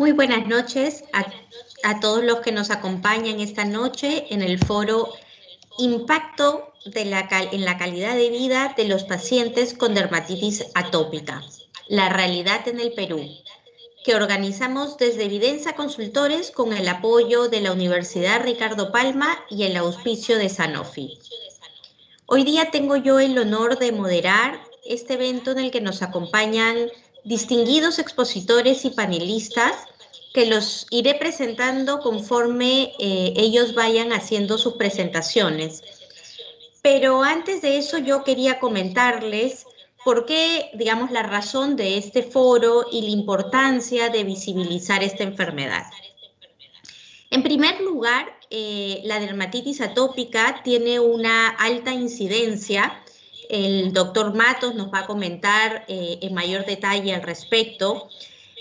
Muy buenas noches a todos los que nos acompañan esta noche en el foro Impacto en la calidad de vida de los pacientes con dermatitis atópica, la realidad en el Perú, que organizamos desde Evidenza Consultores con el apoyo de la Universidad Ricardo Palma y el auspicio de Sanofi. Hoy día tengo yo el honor de moderar este evento en el que nos acompañan distinguidos expositores y panelistas que los iré presentando conforme ellos vayan haciendo sus presentaciones. Pero antes de eso yo quería comentarles por qué, digamos, la razón de este foro y la importancia de visibilizar esta enfermedad. En primer lugar, la dermatitis atópica tiene una alta incidencia. El doctor Matos nos va a comentar en mayor detalle al respecto,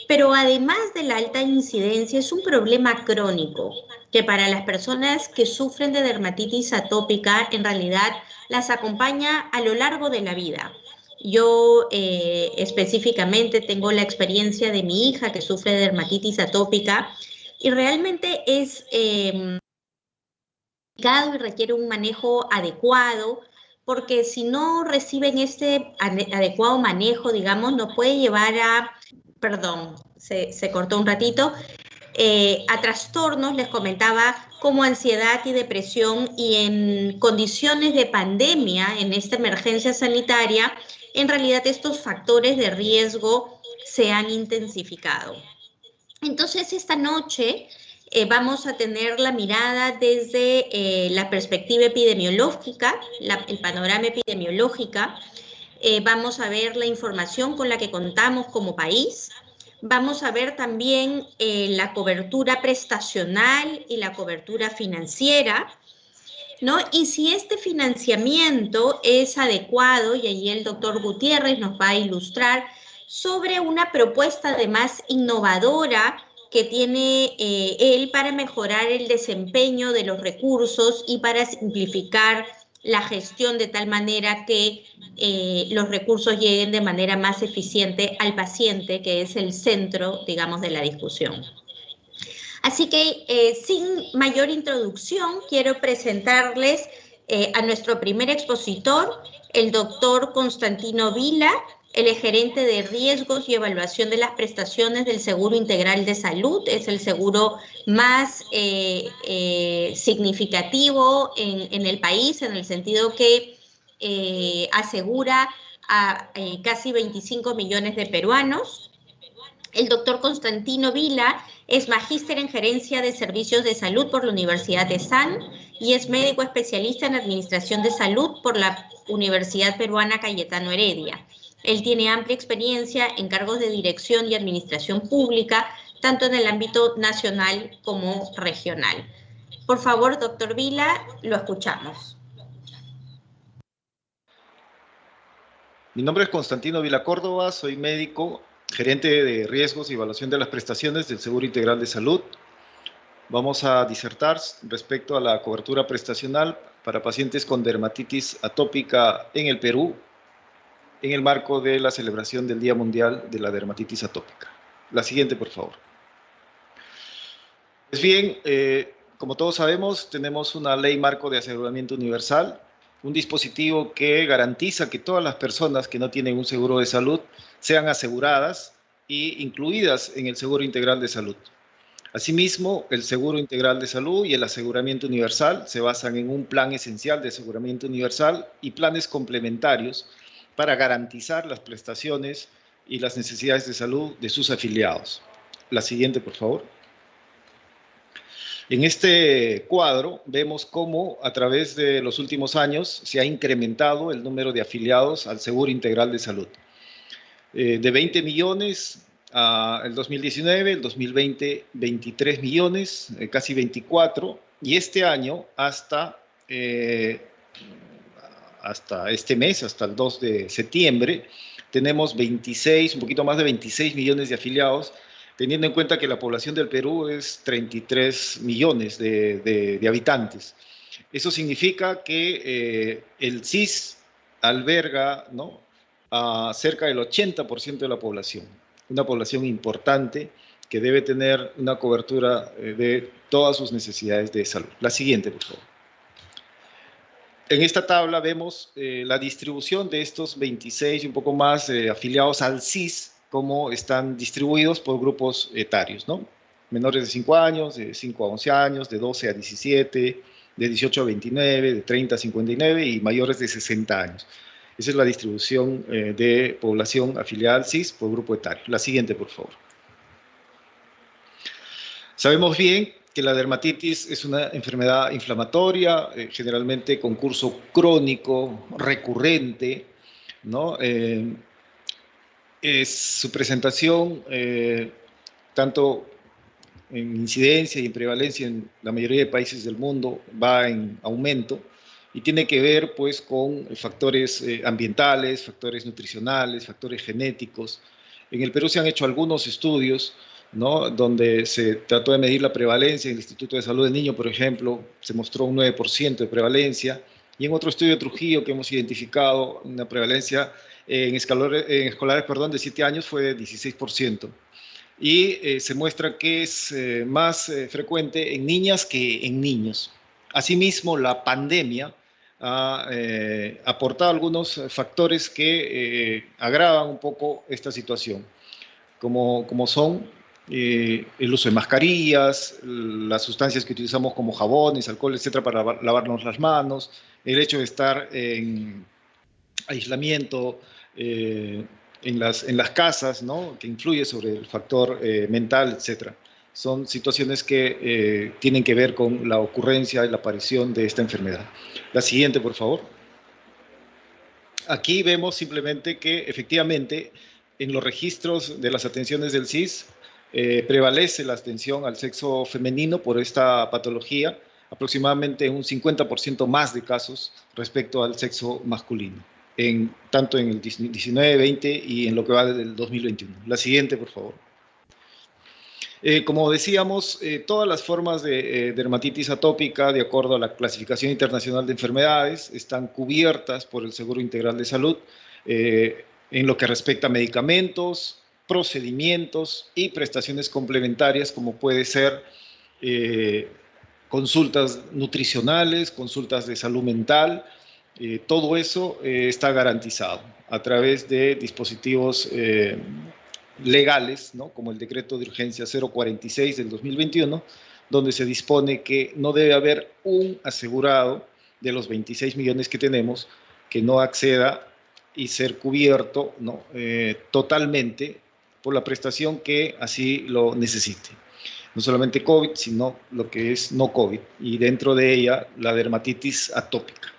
pero además de la alta incidencia es un problema crónico que para las personas que sufren de dermatitis atópica en realidad las acompaña a lo largo de la vida. Yo específicamente tengo la experiencia de mi hija que sufre de dermatitis atópica y realmente es complicado y requiere un manejo adecuado, porque si no reciben este adecuado manejo, digamos, nos puede llevar a, perdón, se cortó un ratito, a trastornos, les comentaba, como ansiedad y depresión, y en condiciones de pandemia, en esta emergencia sanitaria, en realidad estos factores de riesgo se han intensificado. Entonces, esta noche vamos a tener la mirada desde la perspectiva epidemiológica, el panorama epidemiológico. Vamos a ver la información con la que contamos como país. Vamos a ver también la cobertura prestacional y la cobertura financiera, ¿no? Y si este financiamiento es adecuado, y allí el doctor Gutiérrez nos va a ilustrar sobre una propuesta además innovadora que tiene él para mejorar el desempeño de los recursos y para simplificar la gestión de tal manera que los recursos lleguen de manera más eficiente al paciente, que es el centro, digamos, de la discusión. Así que sin mayor introducción, quiero presentarles a nuestro primer expositor, el doctor Constantino Vila. Él es gerente de riesgos y evaluación de las prestaciones del Seguro Integral de Salud. Es el seguro más significativo en el país, en el sentido que asegura a casi 25 millones de peruanos. El doctor Constantino Vila es magíster en gerencia de servicios de salud por la Universidad de San y es médico especialista en administración de salud por la Universidad Peruana Cayetano Heredia. Él tiene amplia experiencia en cargos de dirección y administración pública, tanto en el ámbito nacional como regional. Por favor, doctor Vila, lo escuchamos. Mi nombre es Constantino Vila Córdoba, soy médico, gerente de riesgos y evaluación de las prestaciones del Seguro Integral de Salud. Vamos a disertar respecto a la cobertura prestacional para pacientes con dermatitis atópica en el Perú, en el marco de la celebración del Día Mundial de la Dermatitis Atópica. La siguiente, por favor. Pues bien, como todos sabemos, tenemos una ley marco de aseguramiento universal, un dispositivo que garantiza que todas las personas que no tienen un seguro de salud sean aseguradas e incluidas en el Seguro Integral de Salud. Asimismo, el Seguro Integral de Salud y el aseguramiento universal se basan en un plan esencial de aseguramiento universal y planes complementarios para garantizar las prestaciones y las necesidades de salud de sus afiliados. La siguiente, por favor. En este cuadro vemos cómo a través de los últimos años se ha incrementado el número de afiliados al Seguro Integral de Salud. De 20 millones el 2019, el 2020 23 millones, casi 24, y este año hasta este mes, hasta el 2 de septiembre, tenemos 26, un poquito más de 26 millones de afiliados, teniendo en cuenta que la población del Perú es 33 millones de habitantes. Eso significa que el CIS alberga, ¿no?, a cerca del 80% de la población, una población importante que debe tener una cobertura de todas sus necesidades de salud. La siguiente, por favor. En esta tabla vemos la distribución de estos 26 y un poco más afiliados al CIS, cómo están distribuidos por grupos etarios, ¿no? Menores de 5 años, de 5 a 11 años, de 12 a 17, de 18 a 29, de 30 a 59 y mayores de 60 años. Esa es la distribución de población afiliada al CIS por grupo etario. La siguiente, por favor. Sabemos bien que la dermatitis es una enfermedad inflamatoria, generalmente con curso crónico, recurrente, ¿no? Su presentación, tanto en incidencia y en prevalencia en la mayoría de países del mundo, va en aumento y tiene que ver pues con factores ambientales, factores nutricionales, factores genéticos. En el Perú se han hecho algunos estudios, ¿no?, donde se trató de medir la prevalencia. En el Instituto de Salud del Niño, por ejemplo, se mostró un 9% de prevalencia, y en otro estudio de Trujillo que hemos identificado una prevalencia en escolares de 7 años fue de 16%. Y se muestra que es más frecuente en niñas que en niños. Asimismo, la pandemia ha aportado algunos factores que agravan un poco esta situación, como son el uso de mascarillas, las sustancias que utilizamos como jabones, alcohol, etcétera, para lavarnos las manos, el hecho de estar en aislamiento en las casas, ¿no?, que influye sobre el factor mental, etcétera. Son situaciones que tienen que ver con la ocurrencia y la aparición de esta enfermedad. La siguiente, por favor. Aquí vemos simplemente que efectivamente en los registros de las atenciones del CIS prevalece la atención al sexo femenino por esta patología, aproximadamente un 50% más de casos respecto al sexo masculino, tanto en el 19, 20 y en lo que va desde el 2021. La siguiente, por favor. Como decíamos, todas las formas de dermatitis atópica, de acuerdo a la Clasificación Internacional de Enfermedades, están cubiertas por el Seguro Integral de Salud en lo que respecta a medicamentos, procedimientos y prestaciones complementarias, como puede ser consultas nutricionales, consultas de salud mental. Todo eso está garantizado a través de dispositivos legales, ¿no?, como el Decreto de Urgencia 046 del 2021, donde se dispone que no debe haber un asegurado de los 26 millones que tenemos que no acceda y ser cubierto, ¿no?, totalmente por la prestación que así lo necesite. No solamente COVID, sino lo que es no COVID, y dentro de ella la dermatitis atópica.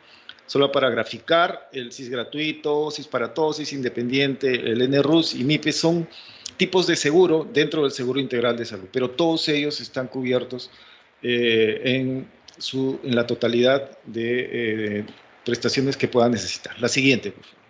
Solo para graficar, el CIS gratuito, CIS para todos, CIS independiente, el NRUS y MIPE son tipos de seguro dentro del Seguro Integral de Salud, pero todos ellos están cubiertos en la totalidad de prestaciones que puedan necesitar. La siguiente, por favor.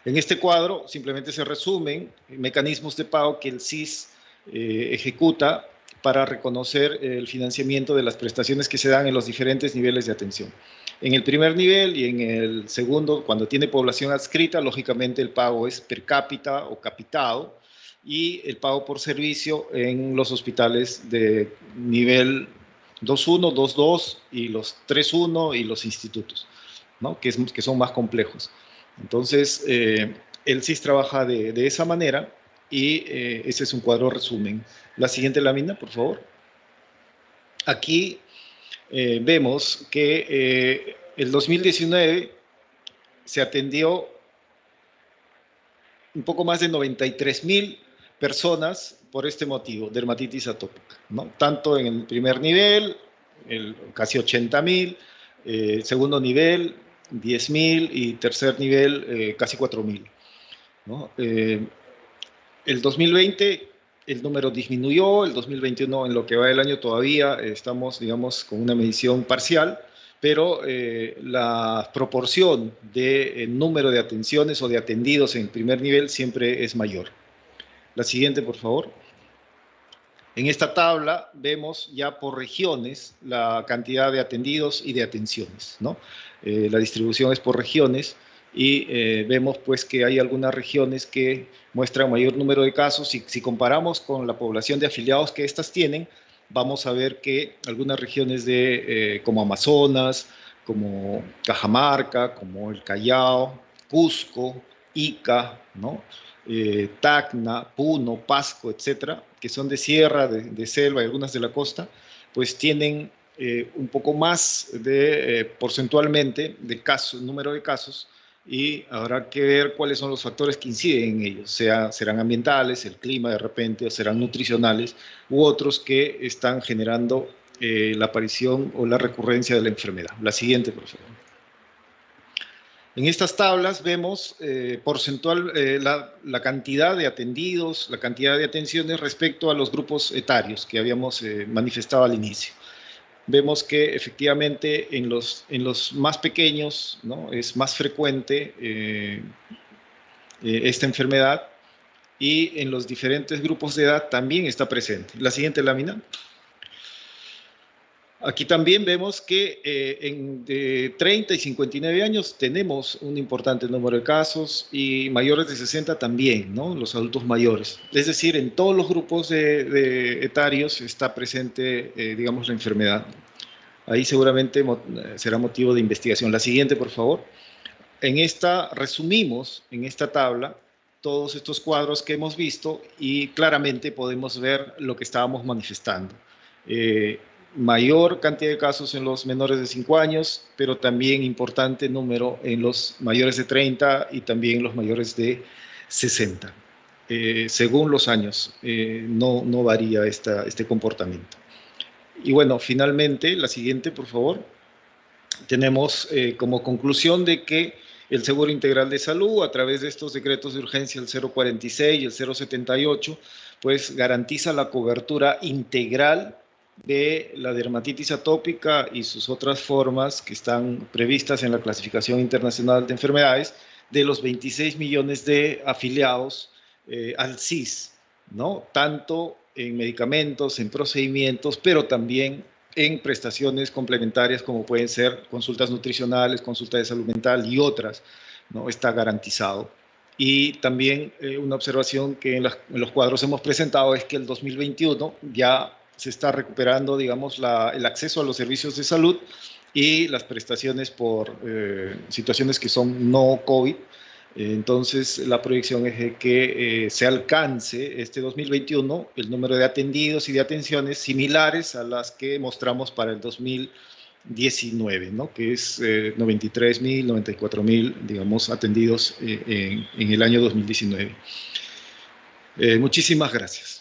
En este cuadro simplemente se resumen mecanismos de pago que el CIS ejecuta para reconocer el financiamiento de las prestaciones que se dan en los diferentes niveles de atención. En el primer nivel y en el segundo, cuando tiene población adscrita, lógicamente el pago es per cápita o capitado, y el pago por servicio en los hospitales de nivel 2.1, 2.2 y los 3.1 y los institutos, ¿no?, que son más complejos. Entonces, el CIS trabaja de esa manera y ese es un cuadro resumen. La siguiente lámina, por favor. Aquí vemos que el 2019 se atendió un poco más de 93,000 personas por este motivo, dermatitis atópica, ¿no? Tanto en el primer nivel, casi 80,000, segundo nivel, 10,000 y tercer nivel, casi 4,000, ¿no? El 2020 el número disminuyó, el 2021 en lo que va del año todavía estamos, digamos, con una medición parcial, pero la proporción de número de atenciones o de atendidos en primer nivel siempre es mayor. La siguiente, por favor. En esta tabla vemos ya por regiones la cantidad de atendidos y de atenciones, ¿no? La distribución es por regiones y vemos pues que hay algunas regiones que muestran mayor número de casos, y si comparamos con la población de afiliados que estas tienen, vamos a ver que algunas regiones como Amazonas, como Cajamarca, como el Callao, Cusco, Ica, ¿no? Tacna, Puno, Pasco, etcétera, que son de sierra, de selva y algunas de la costa, pues tienen un poco más porcentualmente de casos, número de casos, y habrá que ver cuáles son los factores que inciden en ellos, serán ambientales, el clima de repente, o serán nutricionales, u otros que están generando la aparición o la recurrencia de la enfermedad. La siguiente, por favor. En estas tablas vemos la cantidad de atendidos, la cantidad de atenciones respecto a los grupos etarios que habíamos manifestado al inicio. Vemos que efectivamente en los más pequeños, ¿no?, es más frecuente esta enfermedad, y en los diferentes grupos de edad también está presente. La siguiente lámina. Aquí también vemos que de 30 y 59 años tenemos un importante número de casos, y mayores de 60 también, ¿no?, los adultos mayores. Es decir, en todos los grupos etarios está presente, digamos, la enfermedad. Ahí seguramente será motivo de investigación. La siguiente, por favor. Resumimos en esta tabla todos estos cuadros que hemos visto, y claramente podemos ver lo que estábamos manifestando. Mayor cantidad de casos en los menores de 5 años, pero también importante número en los mayores de 30 y también en los mayores de 60. Según los años, no varía este comportamiento. Y bueno, finalmente, la siguiente, por favor. Tenemos como conclusión de que el Seguro Integral de Salud, a través de estos decretos de urgencia, el 046 y el 078, pues garantiza la cobertura integral de la dermatitis atópica y sus otras formas que están previstas en la Clasificación Internacional de Enfermedades, de los 26 millones de afiliados al SIS, ¿no? Tanto en medicamentos, en procedimientos, pero también en prestaciones complementarias como pueden ser consultas nutricionales, consultas de salud mental y otras, ¿no? Está garantizado. Y también una observación que en los cuadros hemos presentado es que el 2021 ya se está recuperando, digamos, el acceso a los servicios de salud y las prestaciones por situaciones que son no COVID. Entonces, la proyección es de que se alcance este 2021 el número de atendidos y de atenciones similares a las que mostramos para el 2019, ¿no?, que es 93.000, 94.000, digamos, atendidos en el año 2019. Muchísimas gracias.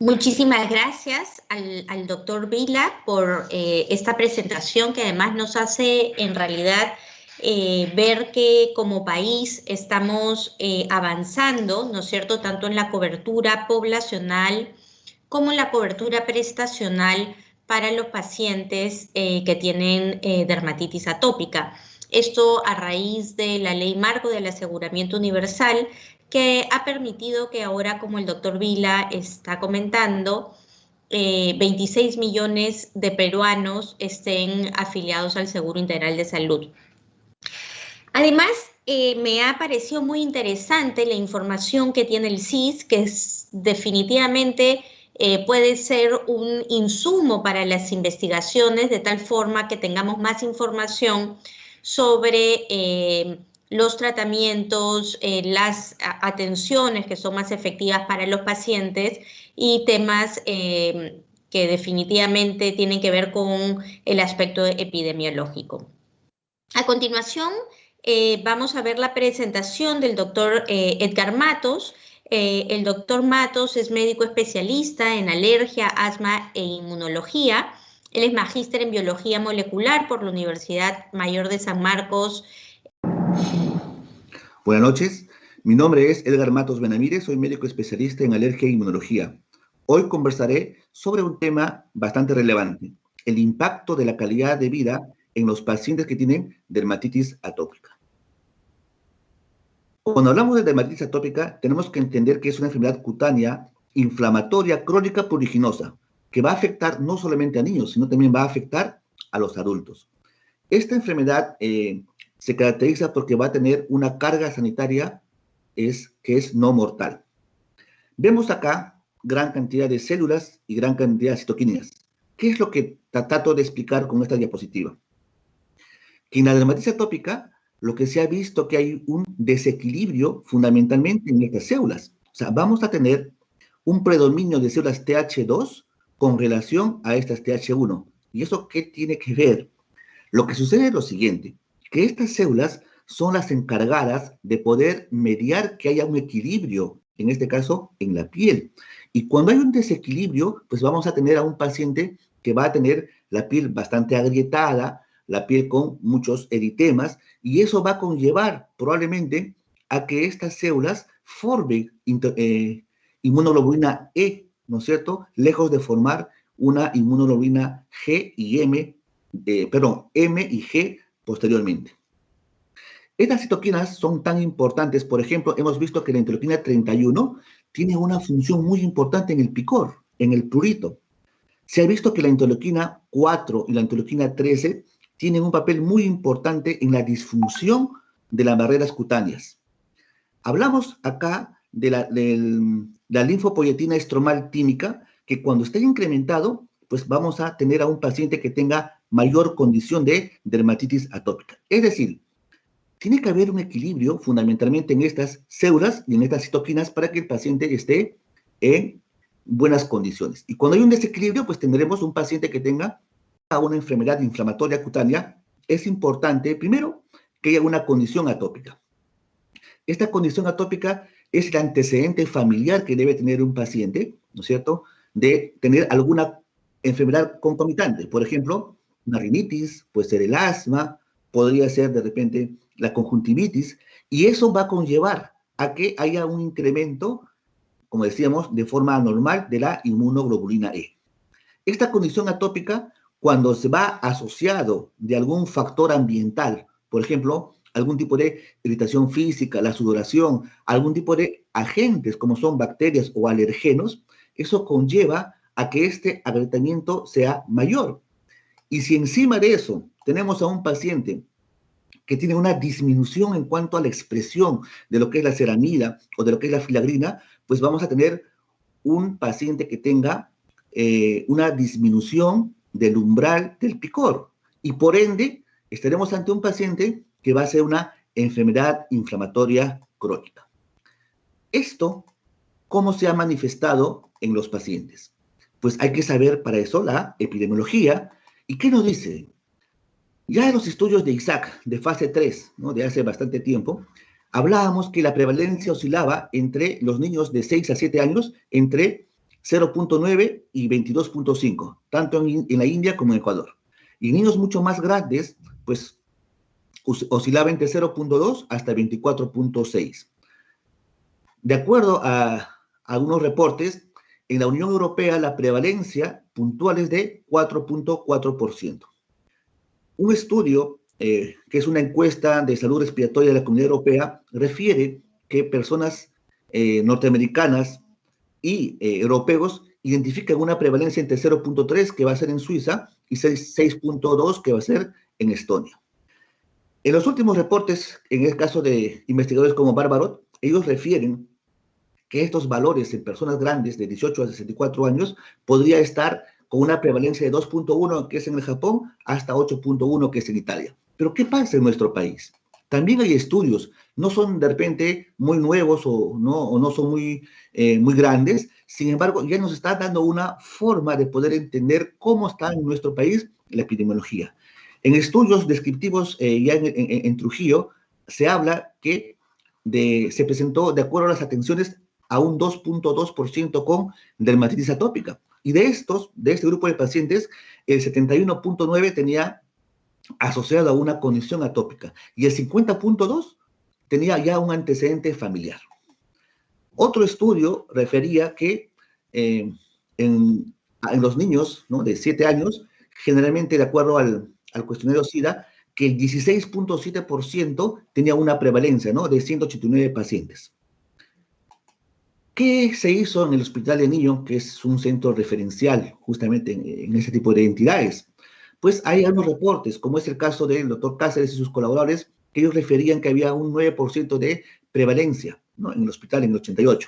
Muchísimas gracias al doctor Vila por esta presentación, que además nos hace en realidad ver que como país estamos avanzando, ¿no es cierto?, tanto en la cobertura poblacional como en la cobertura prestacional para los pacientes que tienen dermatitis atópica. Esto a raíz de la Ley Marco del Aseguramiento Universal, que ha permitido que ahora, como el doctor Vila está comentando, 26 millones de peruanos estén afiliados al Seguro Integral de Salud. Además, me ha parecido muy interesante la información que tiene el SIS, que definitivamente puede ser un insumo para las investigaciones, de tal forma que tengamos más información sobre los tratamientos, las atenciones que son más efectivas para los pacientes, y temas que definitivamente tienen que ver con el aspecto epidemiológico. A continuación, vamos a ver la presentación del doctor Edgar Matos. El doctor Matos es médico especialista en alergia, asma e inmunología. Él es magíster en biología molecular por la Universidad Mayor de San Marcos. Buenas noches, mi nombre es Edgar Matos Benamírez, soy médico especialista en alergia e inmunología. Hoy conversaré sobre un tema bastante relevante, el impacto de la calidad de vida en los pacientes que tienen dermatitis atópica. Cuando hablamos de dermatitis atópica, tenemos que entender que es una enfermedad cutánea inflamatoria crónica pruriginosa, que va a afectar no solamente a niños, sino también va a afectar a los adultos. Esta enfermedad se caracteriza porque va a tener una carga sanitaria que es no mortal. Vemos acá gran cantidad de células y gran cantidad de citoquinas. ¿Qué es lo que trato de explicar con esta diapositiva? Que en la dermatitis atópica, lo que se ha visto que hay un desequilibrio fundamentalmente en estas células. O sea, vamos a tener un predominio de células TH2 con relación a estas TH1. ¿Y eso qué tiene que ver? Lo que sucede es lo siguiente, que estas células son las encargadas de poder mediar que haya un equilibrio, en este caso, en la piel. Y cuando hay un desequilibrio, pues vamos a tener a un paciente que va a tener la piel bastante agrietada, la piel con muchos eritemas, y eso va a conllevar probablemente a que estas células formen inmunoglobulina E, ¿no es cierto?, lejos de formar una inmunoglobulina G y M y G posteriormente. Estas citoquinas son tan importantes, por ejemplo, hemos visto que la interleuquina 31 tiene una función muy importante en el picor, en el prurito. Se ha visto que la interleuquina 4 y la interleuquina 13 tienen un papel muy importante en la disfunción de las barreras cutáneas. Hablamos acá de la linfopoyetina estromal tímica, que cuando esté incrementado, pues vamos a tener a un paciente que tenga mayor condición de dermatitis atópica. Es decir, tiene que haber un equilibrio fundamentalmente en estas células y en estas citoquinas para que el paciente esté en buenas condiciones. Y cuando hay un desequilibrio, pues tendremos un paciente que tenga una enfermedad inflamatoria cutánea. Es importante, primero, que haya una condición atópica. Esta condición atópica es el antecedente familiar que debe tener un paciente, ¿no es cierto?, de tener alguna enfermedad concomitante. Por ejemplo, una rinitis, puede ser el asma, podría ser de repente la conjuntivitis, y eso va a conllevar a que haya un incremento, como decíamos, de forma anormal de la inmunoglobulina E. Esta condición atópica, cuando se va asociado de algún factor ambiental, por ejemplo, algún tipo de irritación física, la sudoración, algún tipo de agentes como son bacterias o alergenos, eso conlleva a que este agrietamiento sea mayor. Y si encima de eso tenemos a un paciente que tiene una disminución en cuanto a la expresión de lo que es la ceramida o de lo que es la filagrina, pues vamos a tener un paciente que tenga una disminución del umbral del picor. Y por ende, estaremos ante un paciente que va a ser una enfermedad inflamatoria crónica. Esto, ¿cómo se ha manifestado en los pacientes? Pues hay que saber para eso la epidemiología. ¿Y qué nos dice? Ya en los estudios de Isaac, de fase 3, ¿no?, de hace bastante tiempo, hablábamos que la prevalencia oscilaba entre los niños de 6 a 7 años entre 0.9 y 22.5, tanto en la India como en Ecuador. Y niños mucho más grandes, pues oscilaba entre 0.2 hasta 24.6. De acuerdo a algunos reportes, en la Unión Europea la prevalencia puntual es de 4.4%. Un estudio, que es una encuesta de salud respiratoria de la Comunidad Europea, refiere que personas norteamericanas y europeos identifican una prevalencia entre 0.3, que va a ser en Suiza, y 6.2, que va a ser en Estonia. En los últimos reportes, en el caso de investigadores como Barbarot, ellos refieren que estos valores en personas grandes de 18 a 64 años podría estar con una prevalencia de 2.1, que es en el Japón, hasta 8.1, que es en Italia. Pero ¿qué pasa en nuestro país? También hay estudios, no son de repente muy nuevos o no son muy grandes, sin embargo, ya nos está dando una forma de poder entender cómo está en nuestro país la epidemiología. En estudios descriptivos ya en Trujillo, se habla que se presentó, de acuerdo a las atenciones, a un 2.2% con dermatitis atópica. Y de este grupo de pacientes, el 71.9 tenía asociado a una condición atópica y el 50.2 tenía ya un antecedente familiar. Otro estudio refería que en los niños, ¿no?, de 7 años, generalmente de acuerdo al cuestionario SIDA, que el 16.7% tenía una prevalencia, ¿no?, de 189 pacientes. ¿Qué se hizo en el Hospital de Niño, que es un centro referencial justamente en ese tipo de entidades? Pues hay algunos reportes, como es el caso del doctor Cáceres y sus colaboradores, que ellos referían que había un 9% de prevalencia, ¿no?, en el hospital en el 88.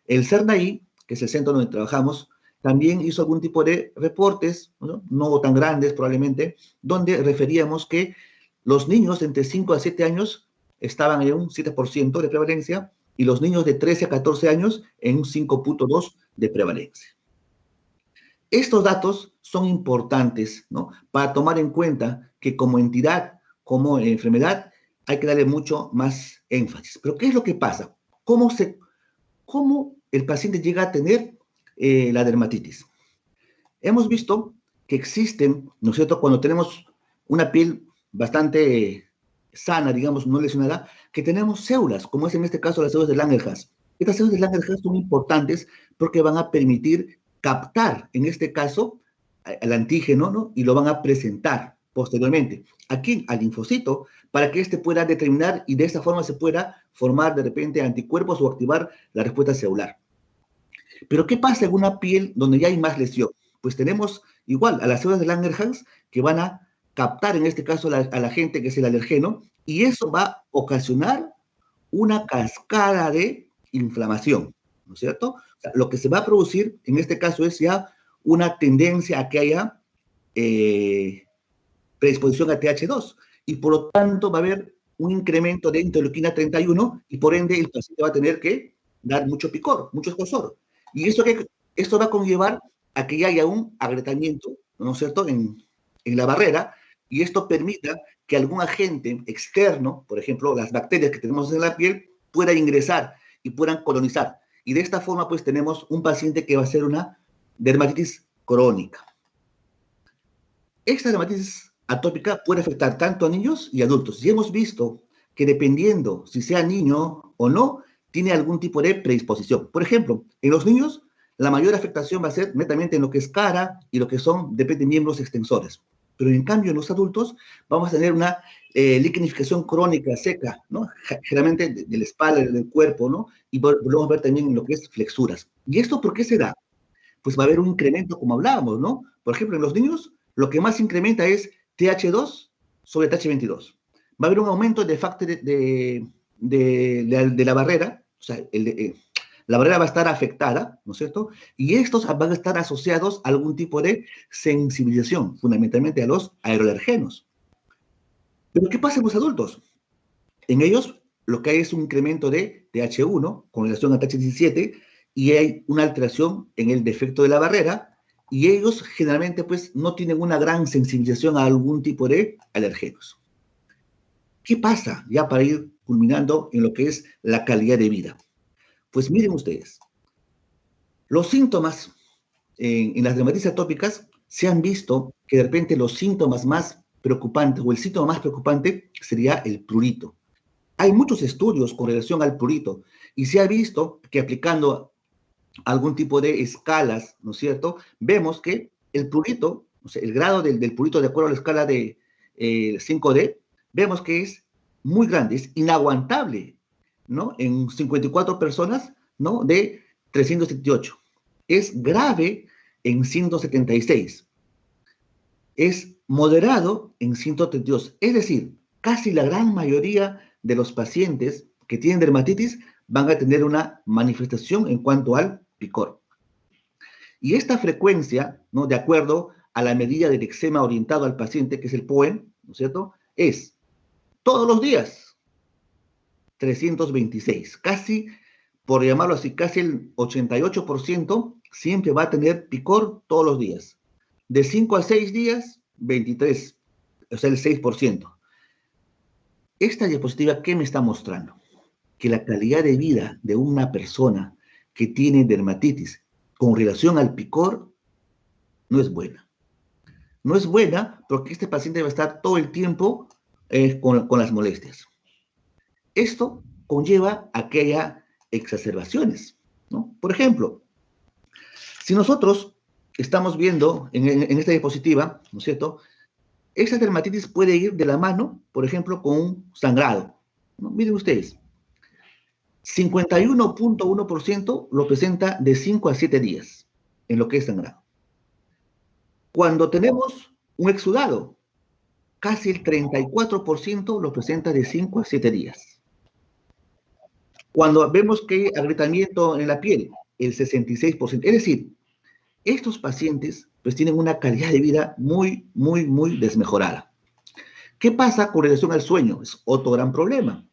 El CERNAI, que es el centro donde trabajamos, también hizo algún tipo de reportes, no tan grandes probablemente, donde referíamos que los niños entre 5 a 7 años estaban en un 7% de prevalencia y los niños de 13 a 14 años en un 5.2% de prevalencia. Estos datos son importantes, ¿no?, para tomar en cuenta que como entidad, como enfermedad, hay que darle mucho más énfasis. Pero ¿qué es lo que pasa? ¿Cómo el paciente llega a tener la dermatitis? Hemos visto que existen, ¿no es cierto?, cuando tenemos una piel bastante sana, digamos, no lesionada, que tenemos células, como es en este caso las células de Langerhans. Estas células de Langerhans son importantes porque van a permitir captar, en este caso, al antígeno, ¿no?, y lo van a presentar posteriormente aquí al linfocito para que éste pueda determinar y de esta forma se pueda formar de repente anticuerpos o activar la respuesta celular. Pero ¿qué pasa en una piel donde ya hay más lesión? Pues tenemos igual a las células de Langerhans que van a captar en este caso al agente que es el alergeno y eso va a ocasionar una cascada de inflamación, ¿no es cierto? O sea, lo que se va a producir en este caso es ya una tendencia a que haya predisposición a TH2 y por lo tanto va a haber un incremento de interleuquina 31 y por ende el paciente va a tener que dar mucho picor, mucho escozor. Y esto va a conllevar a que haya un agrietamiento, ¿no es cierto?, en la barrera, y esto permita que algún agente externo, por ejemplo, las bacterias que tenemos en la piel, pueda ingresar y puedan colonizar. Y de esta forma, pues, tenemos un paciente que va a ser una dermatitis crónica. Esta dermatitis atópica puede afectar tanto a niños y adultos. Y hemos visto que dependiendo si sea niño o no, tiene algún tipo de predisposición. Por ejemplo, en los niños, la mayor afectación va a ser netamente en lo que es cara y lo que son, depende, miembros extensores. Pero en cambio, en los adultos, vamos a tener una liquenificación crónica seca, ¿no?, generalmente de la espalda, del cuerpo, ¿no?, y volvemos a ver también en lo que es flexuras. ¿Y esto por qué se da? Pues va a haber un incremento, como hablábamos, ¿no? Por ejemplo, en los niños, lo que más incrementa es TH2 sobre TH22. Va a haber un aumento de factor de la barrera, o sea, la barrera va a estar afectada, ¿no es cierto? Y estos van a estar asociados a algún tipo de sensibilización, fundamentalmente a los aeroalergenos. Pero ¿qué pasa en los adultos? En ellos lo que hay es un incremento de TH1 con relación a TH17 y hay una alteración en el defecto de la barrera y ellos generalmente pues no tienen una gran sensibilización a algún tipo de alergenos. ¿Qué pasa? Ya para ir culminando en lo que es la calidad de vida. Pues miren ustedes, los síntomas en las dermatitis atópicas se han visto que de repente los síntomas más preocupantes o el síntoma más preocupante sería el prurito. Hay muchos estudios con relación al prurito y se ha visto que aplicando algún tipo de escalas, ¿no es cierto?, vemos que el prurito, o sea, el grado del prurito de acuerdo a la escala de 5D, vemos que es muy grande, es inaguantable, ¿no?, en 54 personas, ¿no?, de 378. Es grave en 176. Es moderado en 132. Es decir, casi la gran mayoría de los pacientes que tienen dermatitis van a tener una manifestación en cuanto al picor. Y esta frecuencia, ¿no?, de acuerdo a la medida del eczema orientado al paciente, que es el POEM, ¿no es cierto?, es todos los días 326. Casi, por llamarlo así, casi el 88% siempre va a tener picor todos los días. De 5 a 6 días, 23, o sea, el 6%. Esta diapositiva, ¿qué me está mostrando? Que la calidad de vida de una persona que tiene dermatitis con relación al picor no es buena. No es buena porque este paciente va a estar todo el tiempo con las molestias. Esto conlleva a que haya exacerbaciones, ¿no? Por ejemplo, si nosotros estamos viendo en esta diapositiva, ¿no es cierto?, esta dermatitis puede ir de la mano, por ejemplo, con un sangrado, ¿no? Miren ustedes, 51.1% lo presenta de 5 a 7 días en lo que es sangrado. Cuando tenemos un exudado, casi el 34% lo presenta de 5 a 7 días. Cuando vemos que hay agrietamiento en la piel, el 66%. Es decir, estos pacientes pues tienen una calidad de vida muy desmejorada. ¿Qué pasa con relación al sueño? Es otro gran problema.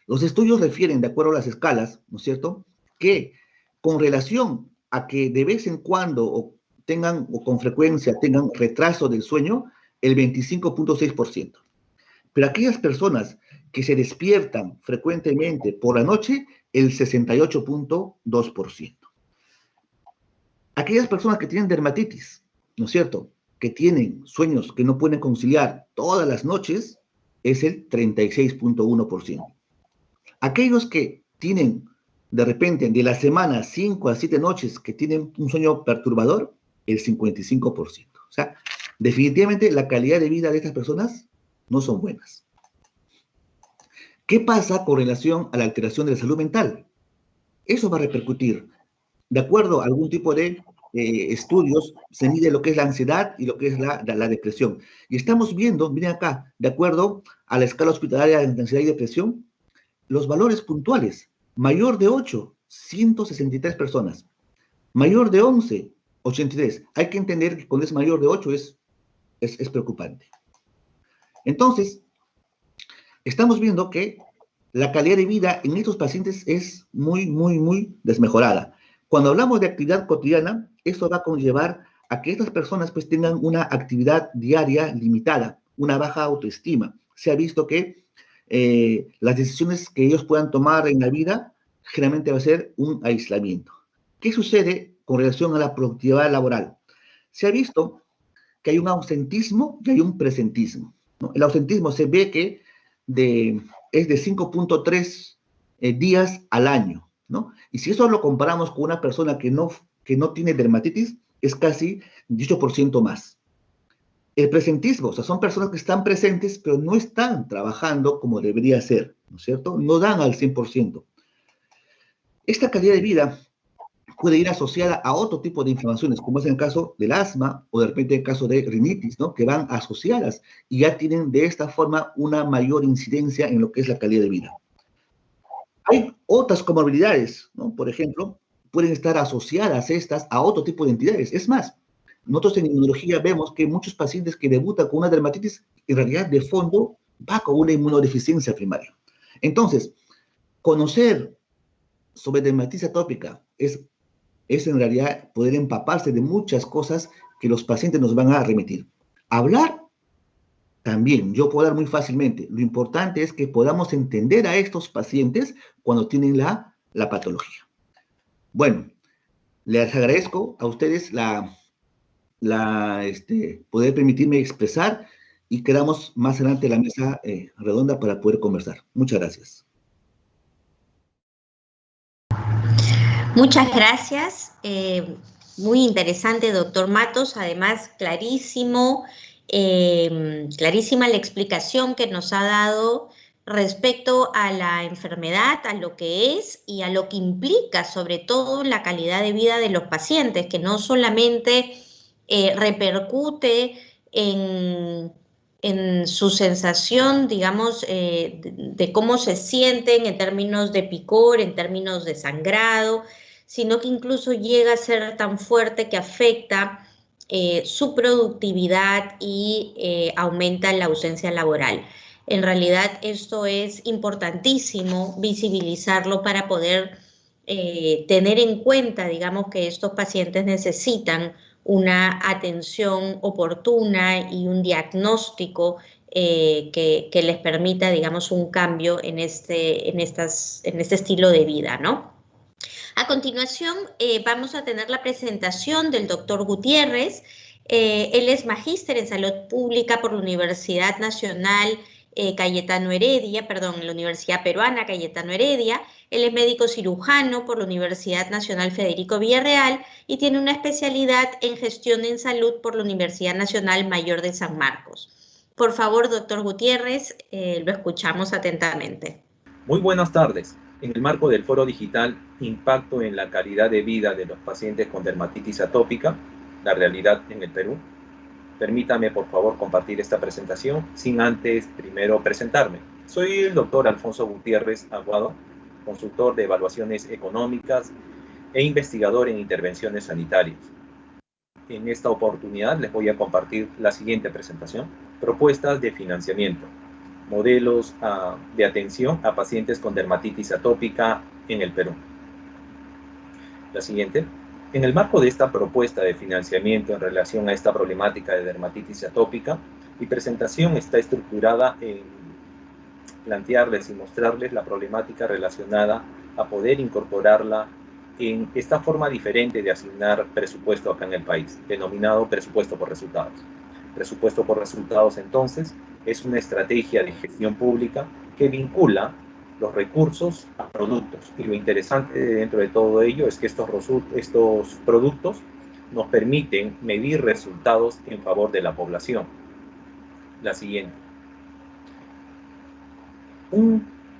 Los estudios refieren, de acuerdo a las escalas, ¿no es cierto?, que con relación a que de vez en cuando tengan o con frecuencia tengan retraso del sueño, el 25.6%. Pero aquellas personas que se despiertan frecuentemente por la noche, el 68.2%. Aquellas personas que tienen dermatitis, ¿no es cierto?, que tienen sueños que no pueden conciliar todas las noches, es el 36.1%. Aquellos que tienen, de repente, de la semana 5 a 7 noches que tienen un sueño perturbador, el 55%. O sea, definitivamente la calidad de vida de estas personas no son buenas. ¿Qué pasa con relación a la alteración de la salud mental? Eso va a repercutir. De acuerdo a algún tipo de estudios, se mide lo que es la ansiedad y lo que es la depresión. Y estamos viendo, miren acá, de acuerdo a la escala hospitalaria de ansiedad y depresión, los valores puntuales. Mayor de 8, 163 personas. Mayor de 11, 83. Hay que entender que cuando es mayor de 8 es preocupante. Entonces, estamos viendo que la calidad de vida en estos pacientes es muy desmejorada. Cuando hablamos de actividad cotidiana, esto va a conllevar a que estas personas pues tengan una actividad diaria limitada, una baja autoestima. Se ha visto que las decisiones que ellos puedan tomar en la vida generalmente va a ser un aislamiento. ¿Qué sucede con relación a la productividad laboral? Se ha visto que hay un ausentismo y hay un presentismo, ¿no? El ausentismo se ve que es de 5.3 días al año, ¿no? Y si eso lo comparamos con una persona que no tiene dermatitis, es casi 18% más. El presentismo, o sea, son personas que están presentes, pero no están trabajando como debería ser, ¿no es cierto? No dan al 100%. Esta calidad de vida puede ir asociada a otro tipo de inflamaciones, como es en el caso del asma o de repente en el caso de rinitis, ¿no?, que van asociadas y ya tienen de esta forma una mayor incidencia en lo que es la calidad de vida. Hay otras comorbilidades, ¿no? Por ejemplo, pueden estar asociadas estas a otro tipo de entidades. Es más, nosotros en inmunología vemos que muchos pacientes que debutan con una dermatitis, en realidad de fondo va con una inmunodeficiencia primaria. Entonces, conocer sobre dermatitis atópica es en realidad poder empaparse de muchas cosas que los pacientes nos van a remitir. Hablar, también, yo puedo hablar muy fácilmente. Lo importante es que podamos entender a estos pacientes cuando tienen la patología. Bueno, les agradezco a ustedes poder permitirme expresar y quedamos más adelante en la mesa redonda para poder conversar. Muchas gracias. Muchas gracias. Muy interesante, doctor Matos. Además, clarísima la explicación que nos ha dado respecto a la enfermedad, a lo que es y a lo que implica, sobre todo, la calidad de vida de los pacientes, que no solamente repercute en su sensación, digamos, de cómo se sienten en términos de picor, en términos de sangrado, sino que incluso llega a ser tan fuerte que afecta su productividad y aumenta la ausencia laboral. En realidad esto es importantísimo visibilizarlo para poder tener en cuenta, digamos, que estos pacientes necesitan una atención oportuna y un diagnóstico que les permita, digamos, un cambio en este estilo de vida, ¿no? A continuación, vamos a tener la presentación del doctor Gutiérrez. Él es magíster en salud pública por la Universidad Nacional Cayetano Heredia, la Universidad Peruana Cayetano Heredia. Él es médico cirujano por la Universidad Nacional Federico Villarreal y tiene una especialidad en gestión en salud por la Universidad Nacional Mayor de San Marcos. Por favor, doctor Gutiérrez, lo escuchamos atentamente. Muy buenas tardes. En el marco del foro digital Impacto en la calidad de vida de los pacientes con dermatitis atópica, la realidad en el Perú, permítame por favor compartir esta presentación sin antes primero presentarme. Soy el doctor Alfonso Gutiérrez Aguado, consultor de evaluaciones económicas e investigador en intervenciones sanitarias. En esta oportunidad les voy a compartir la siguiente presentación: propuestas de financiamiento, modelos de atención a pacientes con dermatitis atópica en el Perú. La siguiente. En el marco de esta propuesta de financiamiento en relación a esta problemática de dermatitis atópica, mi presentación está estructurada en plantearles y mostrarles la problemática relacionada a poder incorporarla en esta forma diferente de asignar presupuesto acá en el país, denominado presupuesto por resultados. Presupuesto por resultados, entonces, es una estrategia de gestión pública que vincula los recursos a productos. Y lo interesante dentro de todo ello es que estos productos nos permiten medir resultados en favor de la población. La siguiente.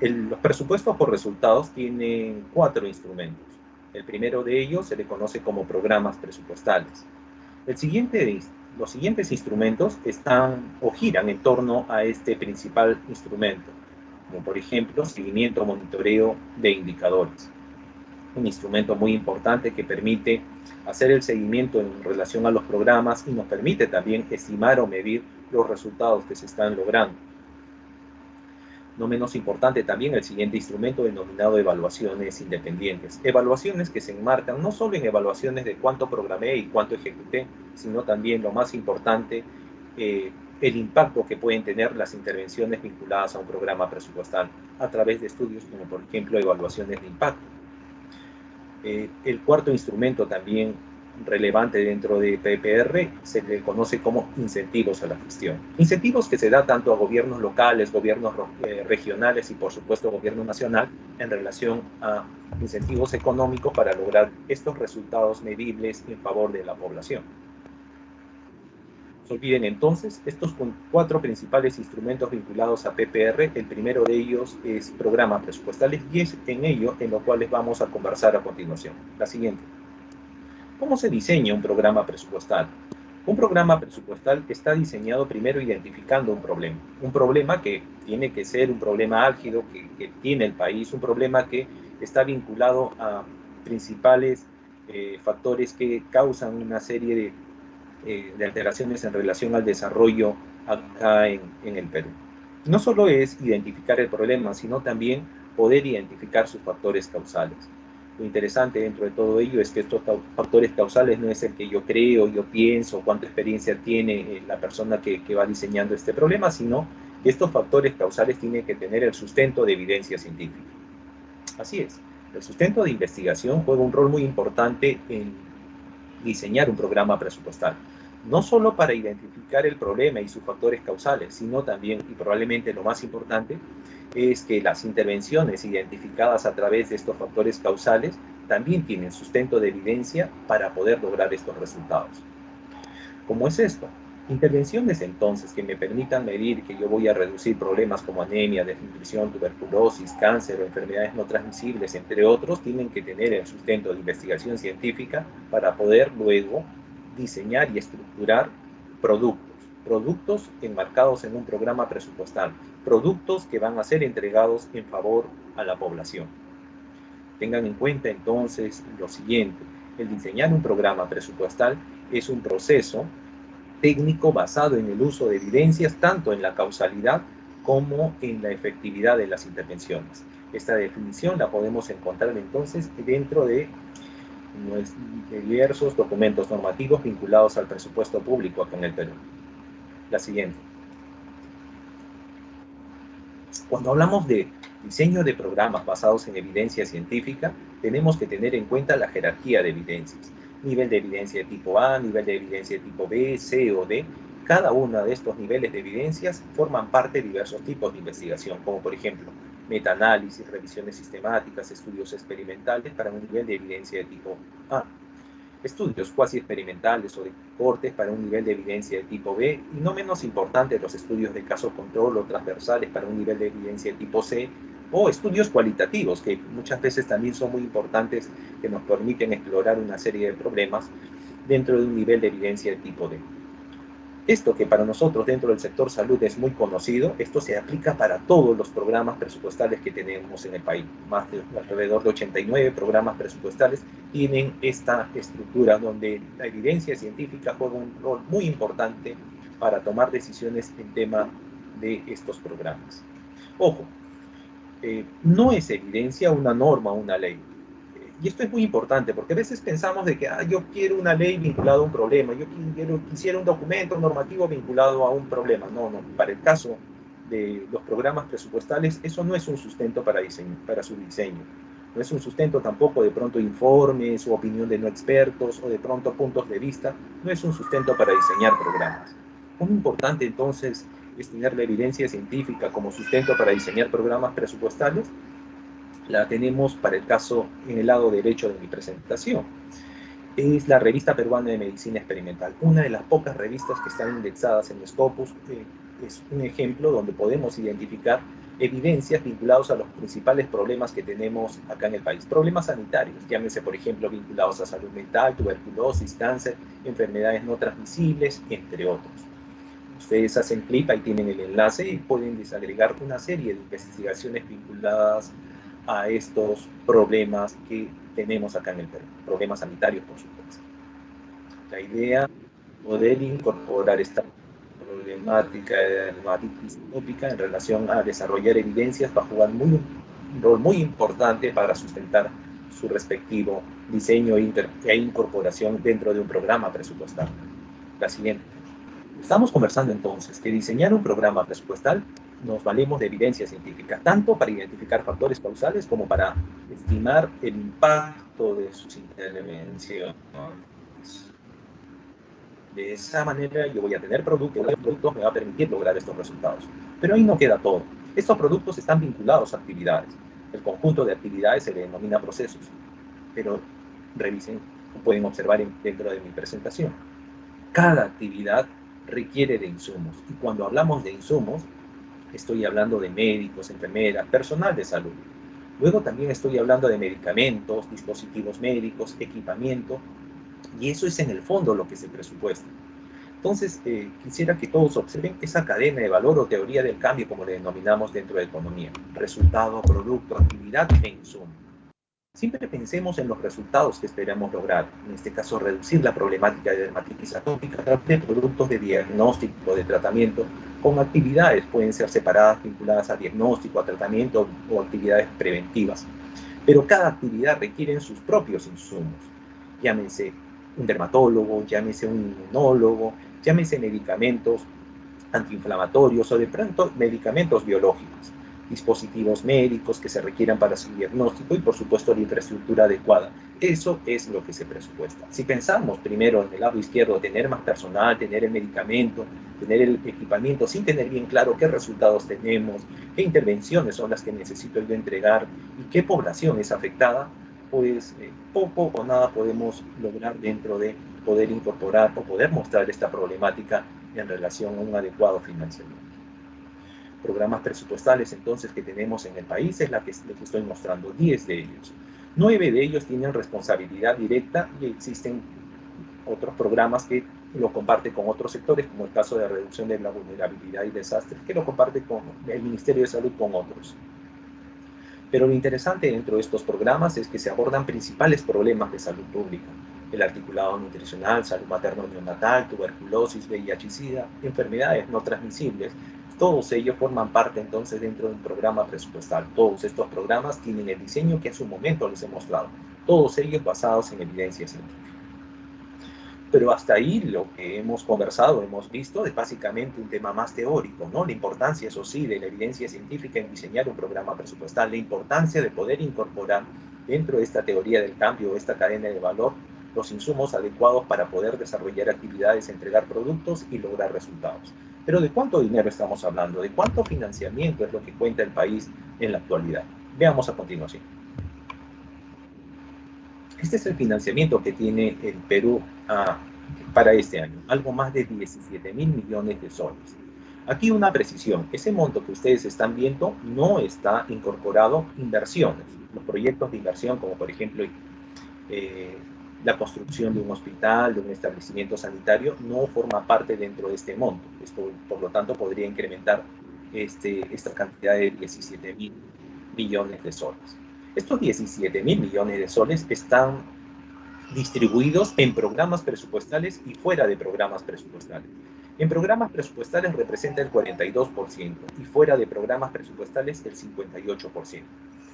Los presupuestos por resultados tienen 4 instrumentos. El primero de ellos se le conoce como programas presupuestales. Los siguientes instrumentos están o giran en torno a este principal instrumento, como por ejemplo seguimiento o monitoreo de indicadores. Un instrumento muy importante que permite hacer el seguimiento en relación a los programas y nos permite también estimar o medir los resultados que se están logrando. No menos importante también el siguiente instrumento denominado evaluaciones independientes. Evaluaciones que se enmarcan no solo en evaluaciones de cuánto programé y cuánto ejecuté, sino también, lo más importante, el impacto que pueden tener las intervenciones vinculadas a un programa presupuestal a través de estudios como por ejemplo evaluaciones de impacto. El cuarto instrumento también relevante dentro de PPR se le conoce como incentivos a la gestión. Incentivos que se da tanto a gobiernos locales, gobiernos regionales y por supuesto gobierno nacional en relación a incentivos económicos para lograr estos resultados medibles en favor de la población. No se olviden entonces estos 4 principales instrumentos vinculados a PPR. El primero de ellos es programas presupuestales y es en ello en lo cual les vamos a conversar a continuación. La siguiente. ¿Cómo se diseña un programa presupuestal? Un programa presupuestal está diseñado primero identificando un problema que tiene que ser un problema álgido que tiene el país, un problema que está vinculado a principales factores que causan una serie de alteraciones en relación al desarrollo acá en el Perú. No solo es identificar el problema, sino también poder identificar sus factores causales. Lo interesante dentro de todo ello es que estos factores causales no es el que yo creo, yo pienso, cuánta experiencia tiene la persona que va diseñando este problema, sino que estos factores causales tienen que tener el sustento de evidencia científica. Así es, el sustento de investigación juega un rol muy importante en diseñar un programa presupuestal. No solo para identificar el problema y sus factores causales, sino también, y probablemente lo más importante, es que las intervenciones identificadas a través de estos factores causales también tienen sustento de evidencia para poder lograr estos resultados. ¿Cómo es esto? Intervenciones entonces que me permitan medir que yo voy a reducir problemas como anemia, desnutrición, tuberculosis, cáncer o enfermedades no transmisibles, entre otros, tienen que tener el sustento de investigación científica para poder luego diseñar y estructurar productos enmarcados en un programa presupuestal, productos que van a ser entregados en favor a la población. Tengan en cuenta entonces lo siguiente: el diseñar un programa presupuestal es un proceso técnico basado en el uso de evidencias tanto en la causalidad como en la efectividad de las intervenciones. Esta definición la podemos encontrar entonces dentro de diversos documentos normativos vinculados al presupuesto público acá en el Perú. La siguiente. Cuando hablamos de diseño de programas basados en evidencia científica, tenemos que tener en cuenta la jerarquía de evidencias. Nivel de evidencia de tipo A, nivel de evidencia de tipo B, C o D. Cada uno de estos niveles de evidencias forman parte de diversos tipos de investigación, como por ejemplo, metaanálisis, revisiones sistemáticas, estudios experimentales para un nivel de evidencia de tipo A. Estudios cuasi experimentales o de cortes para un nivel de evidencia de tipo B, y no menos importante los estudios de caso control o transversales para un nivel de evidencia de tipo C, o estudios cualitativos, que muchas veces también son muy importantes, que nos permiten explorar una serie de problemas dentro de un nivel de evidencia de tipo D. Esto que para nosotros dentro del sector salud es muy conocido, esto se aplica para todos los programas presupuestales que tenemos en el país. Más de alrededor de 89 programas presupuestales tienen esta estructura donde la evidencia científica juega un rol muy importante para tomar decisiones en tema de estos programas. Ojo, no es evidencia una norma o una ley. Y esto es muy importante, porque a veces pensamos de que yo quiero una ley vinculada a un problema, yo quisiera un documento normativo vinculado a un problema. No, para el caso de los programas presupuestales, eso no es un sustento para su diseño. No es un sustento tampoco de pronto informes o opinión de no expertos o de pronto puntos de vista. No es un sustento para diseñar programas. Muy importante entonces es tener la evidencia científica como sustento para diseñar programas presupuestales. La tenemos para el caso en el lado derecho de mi presentación. Es la Revista Peruana de Medicina Experimental, una de las pocas revistas que están indexadas en Scopus. Es un ejemplo donde podemos identificar evidencias vinculadas a los principales problemas que tenemos acá en el país. Problemas sanitarios, llámese por ejemplo vinculados a salud mental, tuberculosis, cáncer, enfermedades no transmisibles, entre otros. Ustedes hacen clic, ahí tienen el enlace y pueden desagregar una serie de investigaciones vinculadas a estos problemas que tenemos acá en el Perú, problemas sanitarios, por supuesto. La idea es poder incorporar esta problemática de dermatitis atópica en relación a desarrollar evidencias va a jugar un rol muy importante para sustentar su respectivo diseño e incorporación dentro de un programa presupuestal. La siguiente. Estamos conversando entonces que diseñar un programa presupuestal nos valemos de evidencia científica, tanto para identificar factores causales como para estimar el impacto de sus intervenciones. De esa manera yo voy a tener productos, y el producto me va a permitir lograr estos resultados. Pero ahí no queda todo. Estos productos están vinculados a actividades. El conjunto de actividades se le denomina procesos. Pero revisen, pueden observar dentro de mi presentación. Cada actividad requiere de insumos. Y cuando hablamos de insumos, estoy hablando de médicos, enfermeras, personal de salud. Luego también estoy hablando de medicamentos, dispositivos médicos, equipamiento, y eso es en el fondo lo que se presupuesta. Entonces, quisiera que todos observen esa cadena de valor o teoría del cambio, como le denominamos dentro de economía. Resultado, producto, actividad e insumo. Siempre pensemos en los resultados que esperamos lograr, en este caso reducir la problemática de dermatitis atópica a través de productos de diagnóstico, de tratamiento, con actividades, pueden ser separadas, vinculadas a diagnóstico, a tratamiento o actividades preventivas. Pero cada actividad requiere sus propios insumos, llámese un dermatólogo, llámese un inmunólogo, llámese medicamentos antiinflamatorios o de pronto medicamentos biológicos, dispositivos médicos que se requieran para su diagnóstico y por supuesto la infraestructura adecuada. Eso es lo que se presupuesta. Si pensamos primero en el lado izquierdo, tener más personal, tener el medicamento, tener el equipamiento, sin tener bien claro qué resultados tenemos, qué intervenciones son las que necesito yo entregar y qué población es afectada, pues poco o nada podemos lograr dentro de poder incorporar o poder mostrar esta problemática en relación a un adecuado financiamiento. Programas presupuestales entonces que tenemos en el país es la que estoy mostrando, 10 de ellos. 9 de ellos tienen responsabilidad directa y existen otros programas que lo comparten con otros sectores, como el caso de reducción de la vulnerabilidad y desastres, que lo comparte con el Ministerio de Salud con otros. Pero lo interesante dentro de estos programas es que se abordan principales problemas de salud pública: el articulado nutricional, salud materno-neonatal, tuberculosis, VIH y SIDA, enfermedades no transmisibles. Todos ellos forman parte entonces dentro de un programa presupuestal. Todos estos programas tienen el diseño que en su momento les he mostrado, todos ellos basados en evidencia científica. Pero hasta ahí lo que hemos conversado, hemos visto, es básicamente un tema más teórico, ¿no? La importancia, eso sí, de la evidencia científica en diseñar un programa presupuestal, la importancia de poder incorporar dentro de esta teoría del cambio, esta cadena de valor, los insumos adecuados para poder desarrollar actividades, entregar productos y lograr resultados. Pero ¿de cuánto dinero estamos hablando? ¿De cuánto financiamiento es lo que cuenta el país en la actualidad? Veamos a continuación. Este es el financiamiento que tiene el Perú para este año, algo más de 17.000 millones de soles. Aquí una precisión, ese monto que ustedes están viendo no está incorporado inversiones. Los proyectos de inversión, como por ejemplo la construcción de un hospital, de un establecimiento sanitario, no forma parte dentro de este monto. Esto, por lo tanto, podría incrementar esta cantidad de 17.000 millones de soles. Estos 17.000 millones de soles están distribuidos en programas presupuestales y fuera de programas presupuestales. En programas presupuestales representa el 42% y fuera de programas presupuestales el 58%.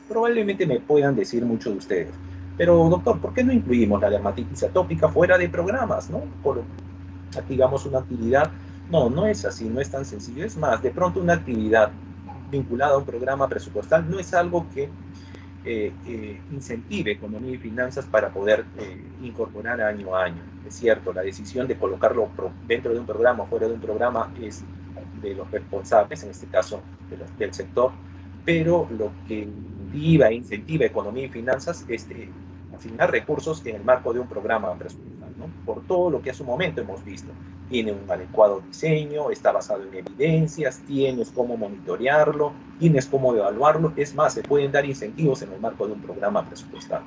Probablemente me puedan decir muchos de ustedes, pero doctor, ¿por qué no incluimos la dermatitis atópica fuera de programas, no? Por, digamos, una actividad. No, no es así, no es tan sencillo. Es más, de pronto una actividad vinculada a un programa presupuestal no es algo que incentive economía y finanzas para poder incorporar año a año. Es cierto, la decisión de colocarlo dentro de un programa o fuera de un programa es de los responsables, en este caso del sector, pero lo que incentiva economía y finanzas es asignar recursos en el marco de un programa presupuestal, ¿no? Por todo lo que a su momento hemos visto. Tiene un adecuado diseño, está basado en evidencias, tienes cómo monitorearlo, tienes cómo evaluarlo. Es más, se pueden dar incentivos en el marco de un programa presupuestal.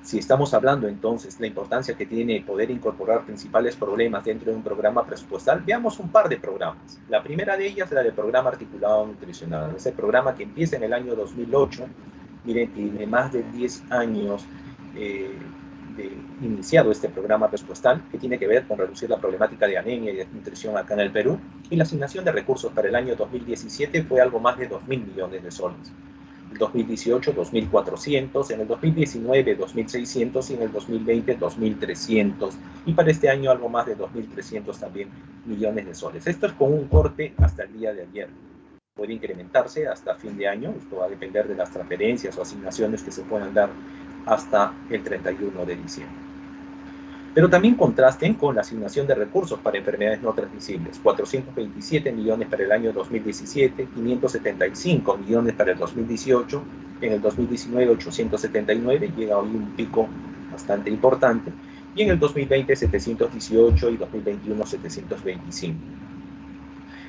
Si estamos hablando entonces de la importancia que tiene poder incorporar principales problemas dentro de un programa presupuestal, veamos un par de programas. La primera de ellas es la del programa articulado nutricional. Es el programa que empieza en el año 2008. Miren, tiene más de 10 años iniciado este programa presupuestal, que tiene que ver con reducir la problemática de anemia y desnutrición acá en el Perú, y la asignación de recursos para el año 2017 fue algo más de 2.000 millones de soles. En el 2018, 2.400, en el 2019, 2.600 y en el 2020, 2.300, y para este año algo más de 2.300 también millones de soles. Esto es con un corte hasta el día de ayer. Puede incrementarse hasta fin de año, esto va a depender de las transferencias o asignaciones que se puedan dar hasta el 31 de diciembre. Pero también contrasten con la asignación de recursos para enfermedades no transmisibles, 427 millones para el año 2017, 575 millones para el 2018, en el 2019 879, llega hoy un pico bastante importante, y en el 2020 718 y 2021 725.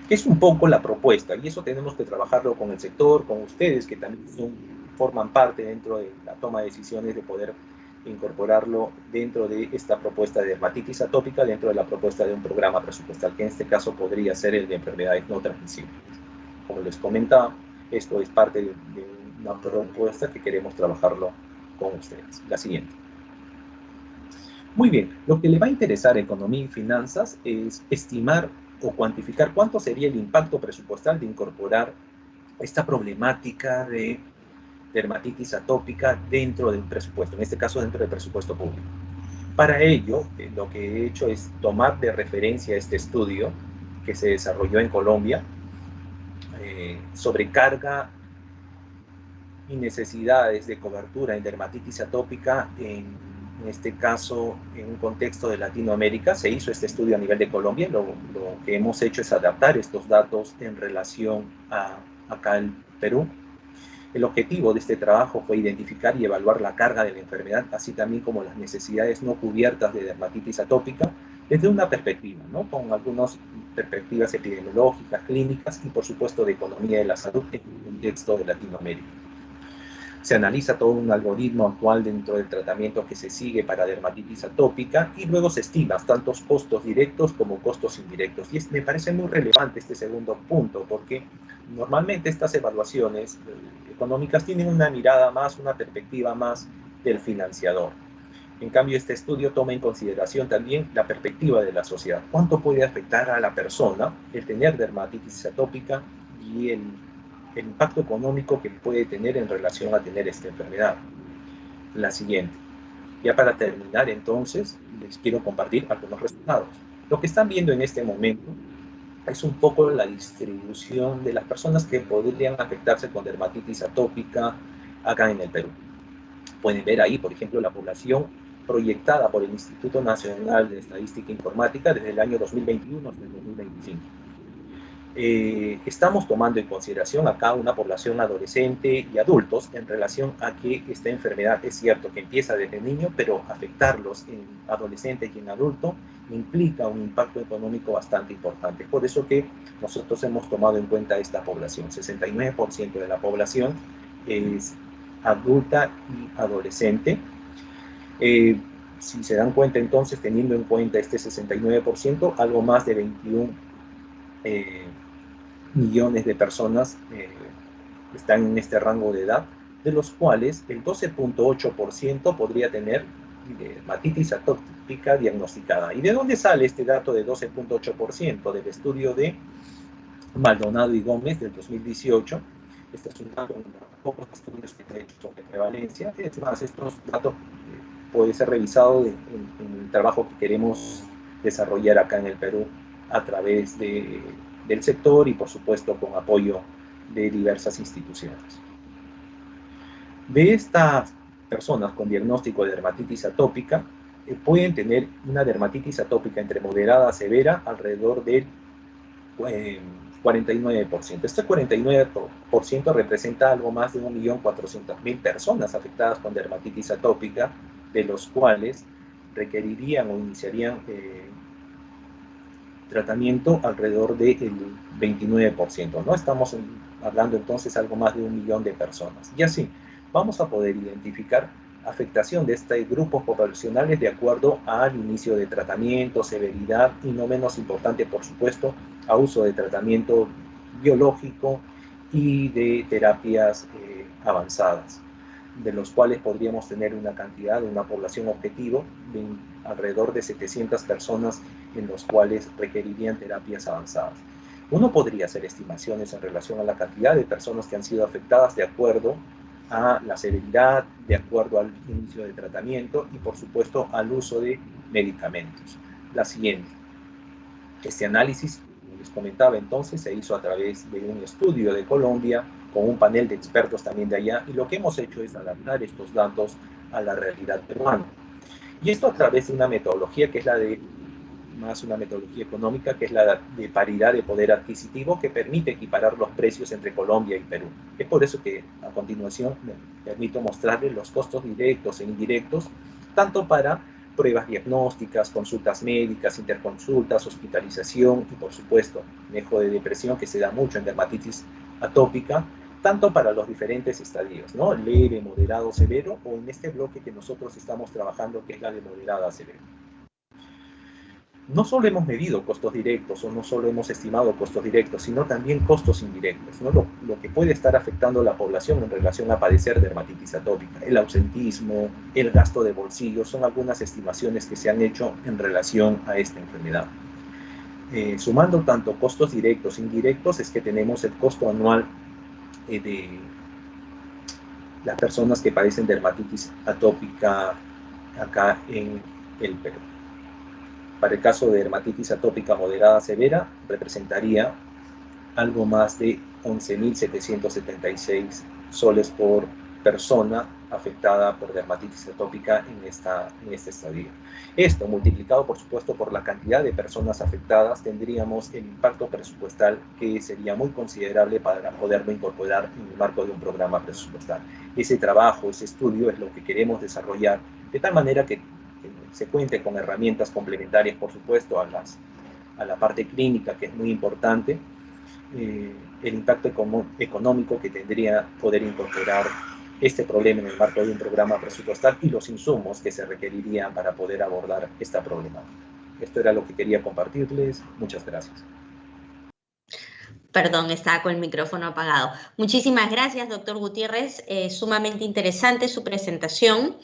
Es un poco la propuesta, y eso tenemos que trabajarlo con el sector, con ustedes, que también forman parte dentro de la toma de decisiones de poder incorporarlo dentro de esta propuesta de dermatitis atópica, dentro de la propuesta de un programa presupuestal, que en este caso podría ser el de enfermedades no transmisibles. Como les comentaba, esto es parte de una propuesta que queremos trabajarlo con ustedes. La siguiente. Muy bien, lo que le va a interesar a Economía y Finanzas es estimar o cuantificar cuánto sería el impacto presupuestal de incorporar esta problemática de dermatitis atópica dentro del presupuesto, en este caso dentro del presupuesto público. Para ello, lo que he hecho es tomar de referencia este estudio que se desarrolló en Colombia, sobrecarga y necesidades de cobertura en dermatitis atópica en este caso en un contexto de Latinoamérica. Se hizo este estudio a nivel de Colombia. Lo que hemos hecho es adaptar estos datos en relación a acá en Perú. El objetivo de este trabajo fue identificar y evaluar la carga de la enfermedad, así también como las necesidades no cubiertas de dermatitis atópica, desde una perspectiva, ¿no? Con algunas perspectivas epidemiológicas, clínicas y, por supuesto, de economía de la salud en el contexto de Latinoamérica. Se analiza todo un algoritmo actual dentro del tratamiento que se sigue para dermatitis atópica y luego se estima tantos costos directos como costos indirectos. Y me parece muy relevante este segundo punto, porque normalmente estas evaluaciones económicas tienen una mirada más, una perspectiva más del financiador. En cambio, este estudio toma en consideración también la perspectiva de la sociedad. ¿Cuánto puede afectar a la persona el tener dermatitis atópica y el impacto económico que puede tener en relación a tener esta enfermedad? La siguiente. Ya para terminar, entonces, les quiero compartir algunos resultados. Lo que están viendo en este momento es un poco la distribución de las personas que podrían afectarse con dermatitis atópica acá en el Perú. Pueden ver ahí, por ejemplo, la población proyectada por el Instituto Nacional de Estadística e Informática desde el año 2021 hasta el 2025. Estamos tomando en consideración acá una población adolescente y adultos en relación a que esta enfermedad es cierto que empieza desde niño, pero afectarlos en adolescentes y en adultos implica un impacto económico bastante importante. Por eso que nosotros hemos tomado en cuenta esta población. 69% de la población es adulta y adolescente. Si se dan cuenta entonces, teniendo en cuenta este 69%, algo más de 21 millones de personas están en este rango de edad, de los cuales el 12.8% podría tener dermatitis atópica diagnosticada. ¿Y de dónde sale este dato de 12.8%? Del estudio de Maldonado y Gómez del 2018. Este es un dato de los pocos estudios que he hecho sobre prevalencia. Es más, estos datos pueden ser revisados en el trabajo que queremos desarrollar acá en el Perú a través del sector y por supuesto con apoyo de diversas instituciones. De estas personas con diagnóstico de dermatitis atópica pueden tener una dermatitis atópica entre moderada a severa alrededor del 49%. Este 49% representa algo más de 1.400.000 personas afectadas con dermatitis atópica, de los cuales requerirían o iniciarían tratamiento alrededor del 29%, ¿no? Estamos hablando entonces algo más de 1 millón de personas. Y así vamos a poder identificar afectación de estos grupos poblacionales de acuerdo al inicio de tratamiento, severidad y, no menos importante, por supuesto, a uso de tratamiento biológico y de terapias avanzadas, de los cuales podríamos tener una cantidad de una población objetivo de alrededor de 700 personas en los cuales requerirían terapias avanzadas. Uno podría hacer estimaciones en relación a la cantidad de personas que han sido afectadas de acuerdo a la severidad, de acuerdo al inicio de tratamiento y, por supuesto, al uso de medicamentos. La siguiente. Este análisis, como les comentaba entonces, se hizo a través de un estudio de Colombia con un panel de expertos también de allá, y lo que hemos hecho es adaptar estos datos a la realidad peruana. Y esto a través de una metodología que es la de, más una metodología económica, que es la de paridad de poder adquisitivo, que permite equiparar los precios entre Colombia y Perú. Es por eso que a continuación me permito mostrarles los costos directos e indirectos, tanto para pruebas diagnósticas, consultas médicas, interconsultas, hospitalización y, por supuesto, manejo de depresión, que se da mucho en dermatitis atópica, tanto para los diferentes estadios, ¿no? Leve, moderado, severo, o en este bloque que nosotros estamos trabajando, que es la de moderada a severa. No solo hemos medido costos directos o no solo hemos estimado costos directos, sino también costos indirectos, ¿no? Lo que puede estar afectando a la población en relación a padecer dermatitis atópica. El ausentismo, el gasto de bolsillo, son algunas estimaciones que se han hecho en relación a esta enfermedad. Sumando tanto costos directos e indirectos, es que tenemos el costo anual de las personas que padecen dermatitis atópica acá en el Perú. Para el caso de dermatitis atópica moderada severa, representaría algo más de 11.776 soles por persona afectada por dermatitis atópica en este estadio. Esto, multiplicado por supuesto por la cantidad de personas afectadas, tendríamos el impacto presupuestal que sería muy considerable para poderlo incorporar en el marco de un programa presupuestal. Ese trabajo, ese estudio es lo que queremos desarrollar de tal manera que se cuente con herramientas complementarias, por supuesto, a la parte clínica, que es muy importante, el impacto económico que tendría poder incorporar este problema en el marco de un programa presupuestal y los insumos que se requerirían para poder abordar esta problemática. Esto era lo que quería compartirles. Muchas gracias. Perdón, estaba con el micrófono apagado. Muchísimas gracias, doctor Gutiérrez. Sumamente interesante su presentación.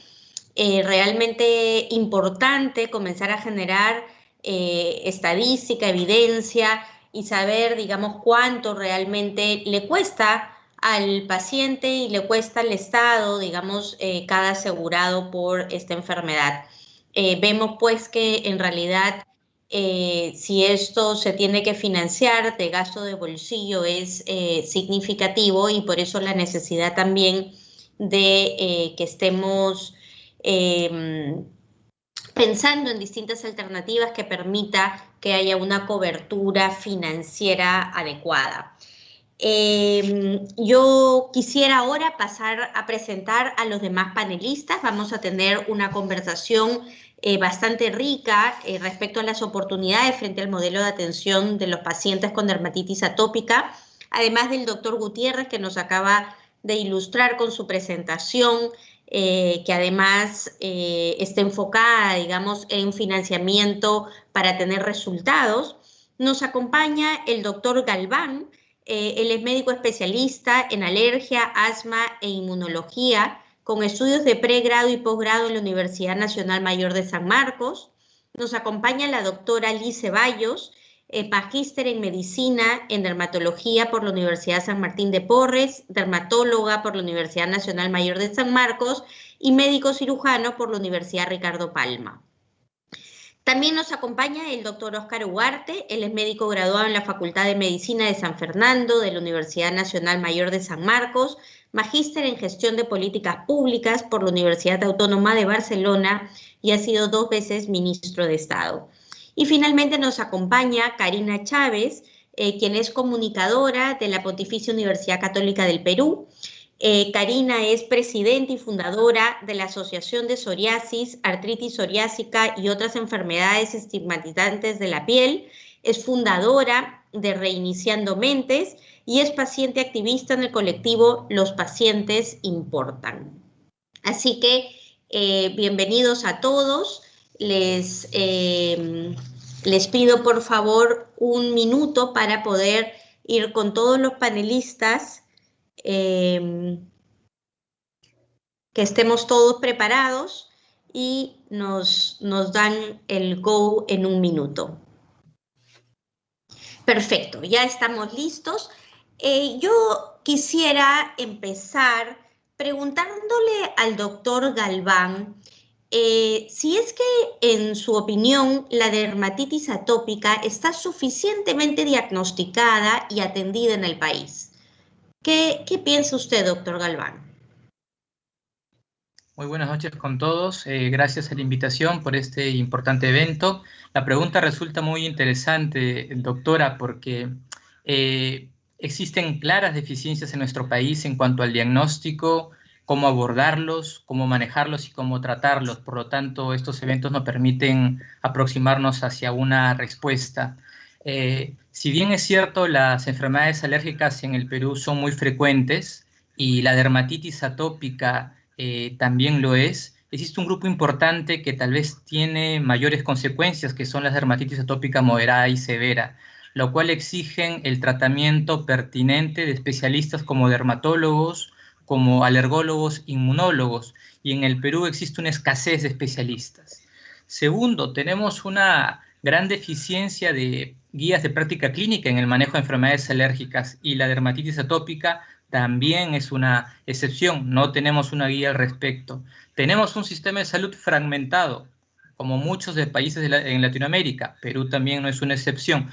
Realmente importante comenzar a generar estadística, evidencia y saber, digamos, cuánto realmente le cuesta al paciente y le cuesta al Estado, digamos, cada asegurado por esta enfermedad. Vemos pues que en realidad si esto se tiene que financiar de gasto de bolsillo es significativo, y por eso la necesidad también de que estemos pensando en distintas alternativas que permita que haya una cobertura financiera adecuada. Yo quisiera ahora pasar a presentar a los demás panelistas. Vamos a tener una conversación bastante rica respecto a las oportunidades frente al modelo de atención de los pacientes con dermatitis atópica, además del doctor Gutiérrez, que nos acaba de ilustrar con su presentación, que además está enfocada, digamos, en financiamiento para tener resultados. Nos acompaña el doctor Galván. Él es médico especialista en alergia, asma e inmunología, con estudios de pregrado y posgrado en la Universidad Nacional Mayor de San Marcos. Nos acompaña la doctora Liz Ceballos, magíster en medicina en dermatología por la Universidad San Martín de Porres, dermatóloga por la Universidad Nacional Mayor de San Marcos y médico cirujano por la Universidad Ricardo Palma. También nos acompaña el doctor Óscar Ugarte. Él es médico graduado en la Facultad de Medicina de San Fernando de la Universidad Nacional Mayor de San Marcos, magíster en gestión de políticas públicas por la Universidad Autónoma de Barcelona y ha sido 2 veces ministro de Estado. Y finalmente nos acompaña Karina Chávez, quien es comunicadora de la Pontificia Universidad Católica del Perú. Karina es presidenta y fundadora de la Asociación de Psoriasis, Artritis Psoriásica y otras enfermedades estigmatizantes de la piel. Es fundadora de Reiniciando Mentes y es paciente activista en el colectivo Los Pacientes Importan. Así que bienvenidos a todos. Les pido por favor un minuto para poder ir con todos los panelistas, que estemos todos preparados y nos dan el go en un minuto. Perfecto, ya estamos listos. Yo quisiera empezar preguntándole al doctor Galván si es que, en su opinión, la dermatitis atópica está suficientemente diagnosticada y atendida en el país. ¿Qué piensa usted, doctor Galván? Muy buenas noches con todos. Gracias a la invitación por este importante evento. La pregunta resulta muy interesante, doctora, porque existen claras deficiencias en nuestro país en cuanto al diagnóstico, cómo abordarlos, cómo manejarlos y cómo tratarlos. Por lo tanto, estos eventos nos permiten aproximarnos hacia una respuesta. Si bien es cierto, las enfermedades alérgicas en el Perú son muy frecuentes y la dermatitis atópica también lo es, existe un grupo importante que tal vez tiene mayores consecuencias, que son las dermatitis atópica moderada y severa, lo cual exigen el tratamiento pertinente de especialistas como dermatólogos, como alergólogos, inmunólogos, y en el Perú existe una escasez de especialistas. Segundo, tenemos una gran deficiencia de guías de práctica clínica en el manejo de enfermedades alérgicas, y la dermatitis atópica también es una excepción, no tenemos una guía al respecto. Tenemos un sistema de salud fragmentado, como muchos de países en Latinoamérica, Perú también no es una excepción.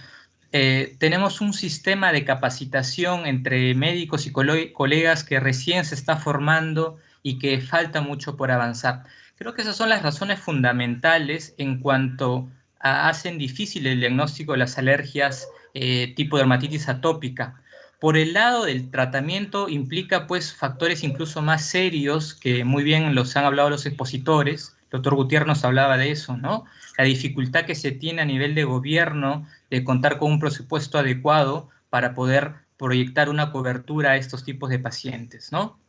Tenemos un sistema de capacitación entre médicos y colegas que recién se está formando y que falta mucho por avanzar. Creo que esas son las razones fundamentales en cuanto a hacen difícil el diagnóstico de las alergias tipo dermatitis atópica. Por el lado del tratamiento implica pues factores incluso más serios que muy bien los han hablado los expositores. El doctor Gutiérrez nos hablaba de eso, ¿no? La dificultad que se tiene a nivel de gobierno de contar con un presupuesto adecuado para poder proyectar una cobertura a estos tipos de pacientes, ¿no?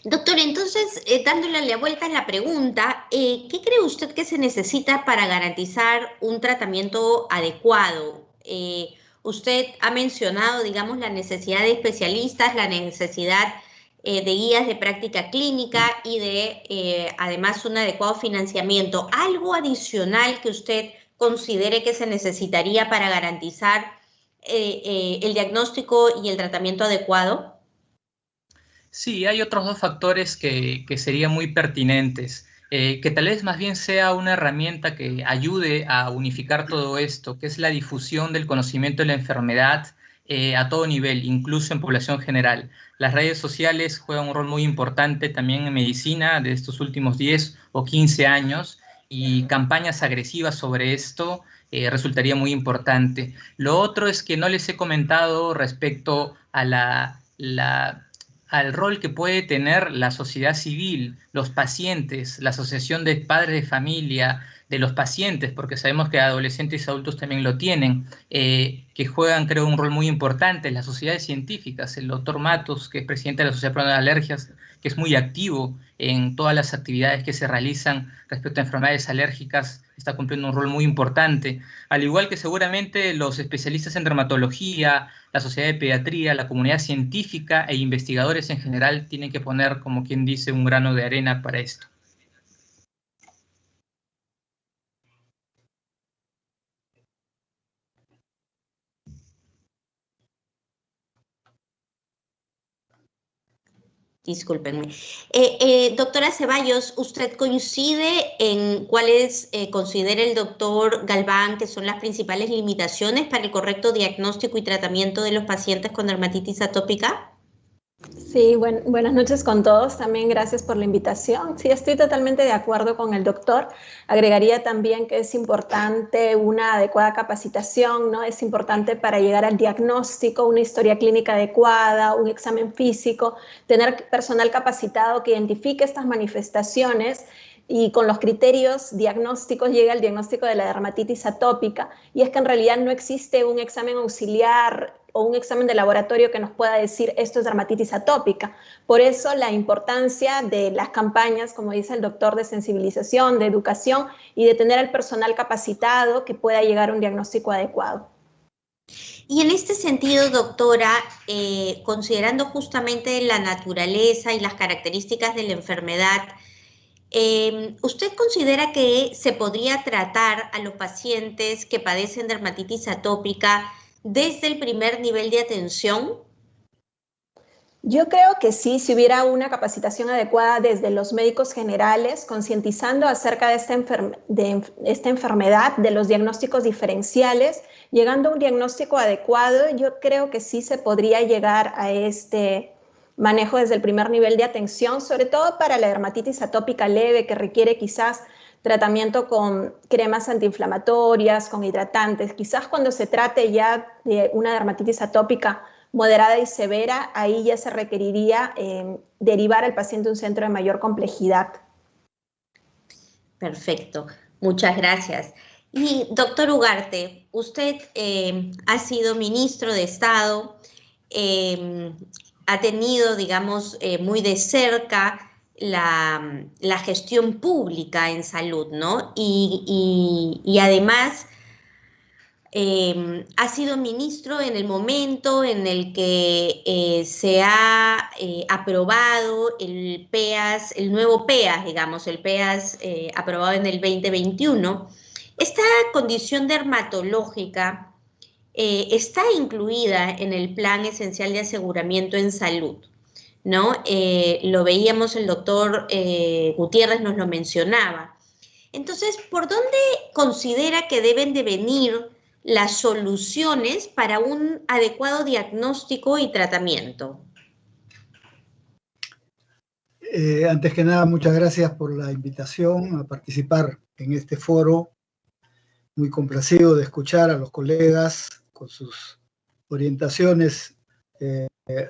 Doctor, entonces, dándole la vuelta a la pregunta, ¿qué cree usted que se necesita para garantizar un tratamiento adecuado? Usted ha mencionado, digamos, la necesidad de especialistas, la necesidad de guías de práctica clínica y de, además, un adecuado financiamiento. ¿Algo adicional que usted considere que se necesitaría para garantizar el diagnóstico y el tratamiento adecuado? Sí, hay otros 2 factores que serían muy pertinentes, que tal vez más bien sea una herramienta que ayude a unificar todo esto, que es la difusión del conocimiento de la enfermedad a todo nivel, incluso en población general. Las redes sociales juegan un rol muy importante también en medicina de estos últimos 10 o 15 años, y campañas agresivas sobre esto resultaría muy importante. Lo otro es que no les he comentado respecto a al rol que puede tener la sociedad civil, los pacientes, la asociación de padres de familia, de los pacientes, porque sabemos que adolescentes y adultos también lo tienen, que juegan, creo, un rol muy importante. Las sociedades científicas, el doctor Matos, que es presidente de la Sociedad Peruana de Alergias, que es muy activo en todas las actividades que se realizan respecto a enfermedades alérgicas, está cumpliendo un rol muy importante, al igual que seguramente los especialistas en dermatología, la sociedad de pediatría, la comunidad científica e investigadores en general tienen que poner, como quien dice, un grano de arena para esto. Discúlpenme. Doctora Ceballos, ¿usted coincide en cuáles considera el doctor Galván que son las principales limitaciones para el correcto diagnóstico y tratamiento de los pacientes con dermatitis atópica? Sí, buenas noches con todos. También gracias por la invitación. Sí, estoy totalmente de acuerdo con el doctor. Agregaría también que es importante una adecuada capacitación, ¿no? Es importante para llegar al diagnóstico, una historia clínica adecuada, un examen físico, tener personal capacitado que identifique estas manifestaciones y con los criterios diagnósticos llega al diagnóstico de la dermatitis atópica. Y es que en realidad no existe un examen auxiliar o un examen de laboratorio que nos pueda decir esto es dermatitis atópica. Por eso la importancia de las campañas, como dice el doctor, de sensibilización, de educación y de tener al personal capacitado que pueda llegar a un diagnóstico adecuado. Y en este sentido, doctora, considerando justamente la naturaleza y las características de la enfermedad, ¿usted considera que se podría tratar a los pacientes que padecen dermatitis atópica desde el primer nivel de atención? Yo creo que sí, si hubiera una capacitación adecuada desde los médicos generales, concientizando acerca de esta enfermedad, de los diagnósticos diferenciales, llegando a un diagnóstico adecuado, yo creo que sí se podría llegar a este manejo desde el primer nivel de atención, sobre todo para la dermatitis atópica leve, que requiere quizás tratamiento con cremas antiinflamatorias, con hidratantes. Quizás cuando se trate ya de una dermatitis atópica moderada y severa, ahí ya se requeriría derivar al paciente a un centro de mayor complejidad. Perfecto, muchas gracias. Y doctor Ugarte, usted ha sido ministro de Estado, ha tenido, digamos, muy de cerca la gestión pública en salud, ¿no? Y además ha sido ministro en el momento en el que se ha aprobado el PEAS, el nuevo PEAS, digamos, el PEAS aprobado en el 2021. Esta condición dermatológica está incluida en el Plan Esencial de Aseguramiento en Salud, ¿no? Lo veíamos, el doctor Gutiérrez nos lo mencionaba. Entonces, ¿por dónde considera que deben de venir las soluciones para un adecuado diagnóstico y tratamiento? Antes que nada, muchas gracias por la invitación a participar en este foro. Muy complacido de escuchar a los colegas con sus orientaciones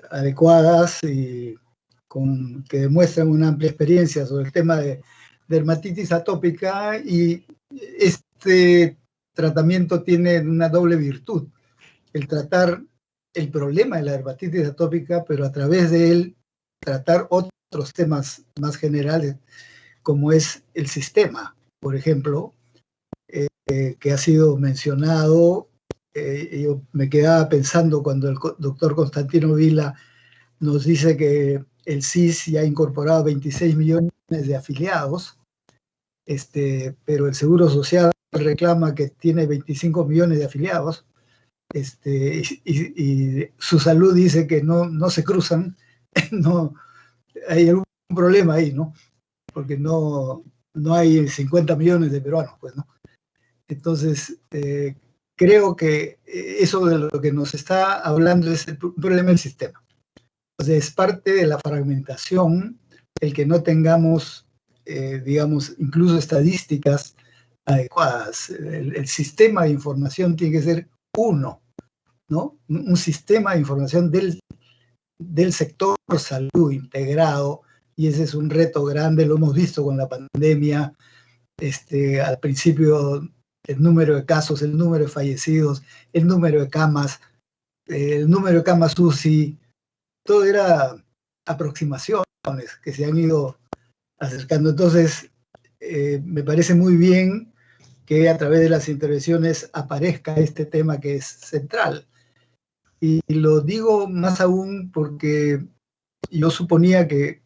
adecuadas y que demuestran una amplia experiencia sobre el tema de dermatitis atópica, y este tratamiento tiene una doble virtud: el tratar el problema de la dermatitis atópica, pero a través de él tratar otros temas más generales, como es el sistema, por ejemplo, que ha sido mencionado. Yo me quedaba pensando cuando el doctor Constantino Vila nos dice que el CIS ya ha incorporado 26 millones de afiliados, pero el Seguro Social reclama que tiene 25 millones de afiliados, y su salud dice que no se cruzan. No, hay algún problema ahí, ¿no? Porque no hay 50 millones de peruanos, pues, ¿no? Entonces, creo que eso de lo que nos está hablando es el problema del sistema. Entonces, es parte de la fragmentación el que no tengamos, digamos, incluso estadísticas adecuadas. El sistema de información tiene que ser uno, ¿no? Un sistema de información del sector salud integrado, y ese es un reto grande, lo hemos visto con la pandemia. Al principio, el número de casos, el número de fallecidos, el número de camas, el número de camas UCI, todo era aproximaciones que se han ido acercando. Entonces, me parece muy bien que a través de las intervenciones aparezca este tema que es central. Y lo digo más aún porque yo suponía que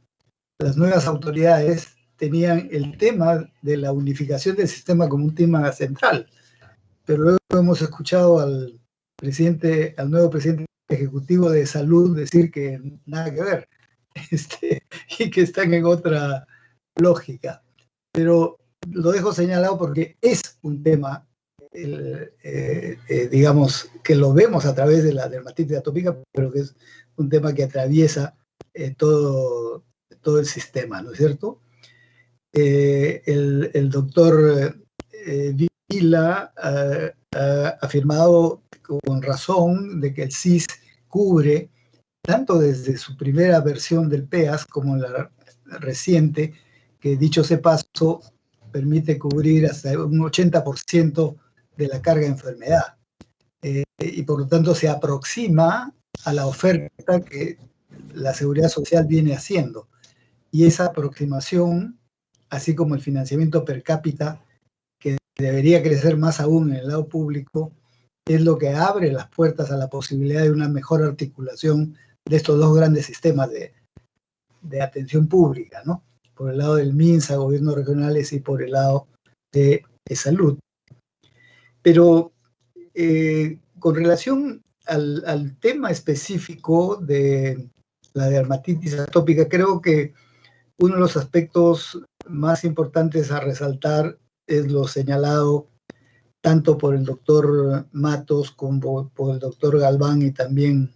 las nuevas autoridades tenían el tema de la unificación del sistema como un tema central. Pero luego hemos escuchado al nuevo presidente ejecutivo de salud decir que nada que ver, y que están en otra lógica. Pero lo dejo señalado porque es un tema, digamos, que lo vemos a través de la dermatitis atópica, pero que es un tema que atraviesa todo el sistema, ¿no es cierto? El doctor Vila ha afirmado con razón de que el CIS cubre, tanto desde su primera versión del PEAS como la reciente, que dicho sea paso, permite cubrir hasta un 80% de la carga de enfermedad. Y por lo tanto se aproxima a la oferta que la Seguridad Social viene haciendo. Y esa aproximación, así como el financiamiento per cápita, que debería crecer más aún en el lado público, es lo que abre las puertas a la posibilidad de una mejor articulación de estos dos grandes sistemas de atención pública, ¿no? Por el lado del MINSA, gobiernos regionales, y por el lado de salud. Pero con relación al tema específico de la dermatitis atópica, creo que uno de los aspectos más importantes a resaltar es lo señalado tanto por el doctor Matos como por el doctor Galván y también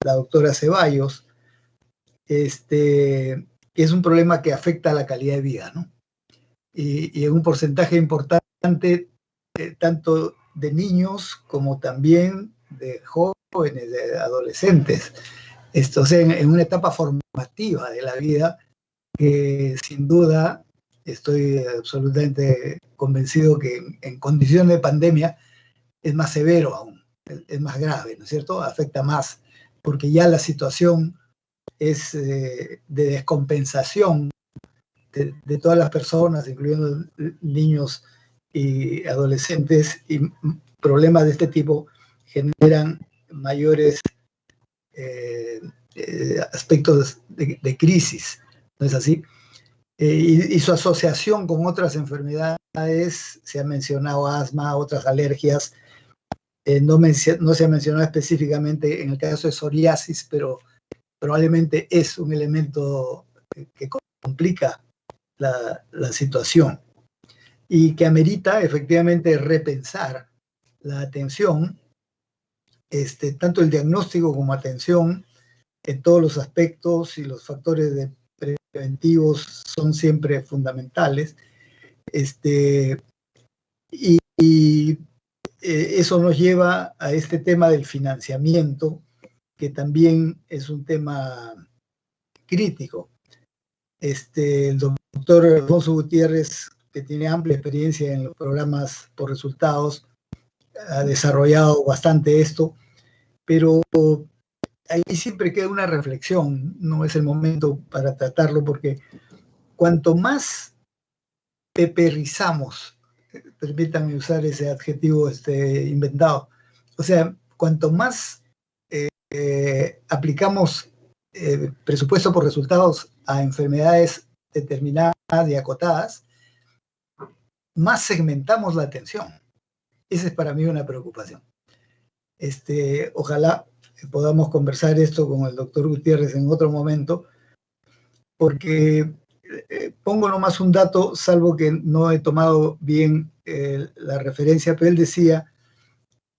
la doctora Ceballos, que es un problema que afecta a la calidad de vida, ¿no? Y en un porcentaje importante, tanto de niños como también de jóvenes, de adolescentes. O sea, en una etapa formativa de la vida, que sin duda estoy absolutamente convencido que en condiciones de pandemia es más severo aún, es más grave, ¿no es cierto? Afecta más, porque ya la situación es de descompensación de todas las personas, incluyendo niños y adolescentes, y problemas de este tipo generan mayores aspectos de crisis, ¿no es así? Y su asociación con otras enfermedades, se ha mencionado asma, otras alergias, no se ha mencionado específicamente en el caso de psoriasis, pero probablemente es un elemento que complica la situación y que amerita efectivamente repensar la atención, tanto el diagnóstico como atención en todos los aspectos, y los factores preventivos son siempre fundamentales. Eso nos lleva a este tema del financiamiento, que también es un tema crítico. El doctor Alfonso Gutiérrez, que tiene amplia experiencia en los programas por resultados, ha desarrollado bastante esto, pero ahí siempre queda una reflexión, no es el momento para tratarlo, porque cuanto más peperizamos, permítanme usar ese adjetivo inventado, o sea, cuanto más aplicamos presupuesto por resultados a enfermedades determinadas y acotadas, más segmentamos la atención. Esa es para mí una preocupación. Ojalá podamos conversar esto con el doctor Gutiérrez en otro momento, porque pongo nomás un dato, salvo que no he tomado bien la referencia, pero él decía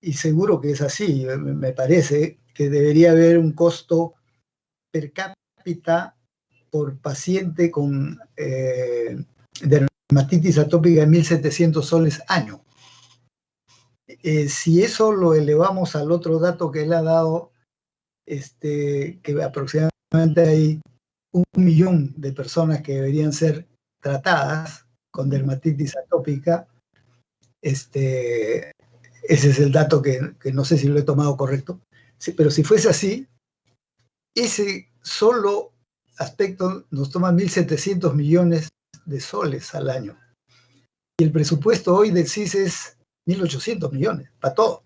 y seguro que es así, me parece que debería haber un costo per cápita por paciente con dermatitis atópica de 1.700 soles año. Si eso lo elevamos al otro dato que él ha dado, que aproximadamente hay 1 millón de personas que deberían ser tratadas con dermatitis atópica, ese es el dato que no sé si lo he tomado correcto, sí, pero si fuese así, ese solo aspecto nos toma 1.700 millones de soles al año. Y el presupuesto hoy del CIS es 1.800 millones, para todo.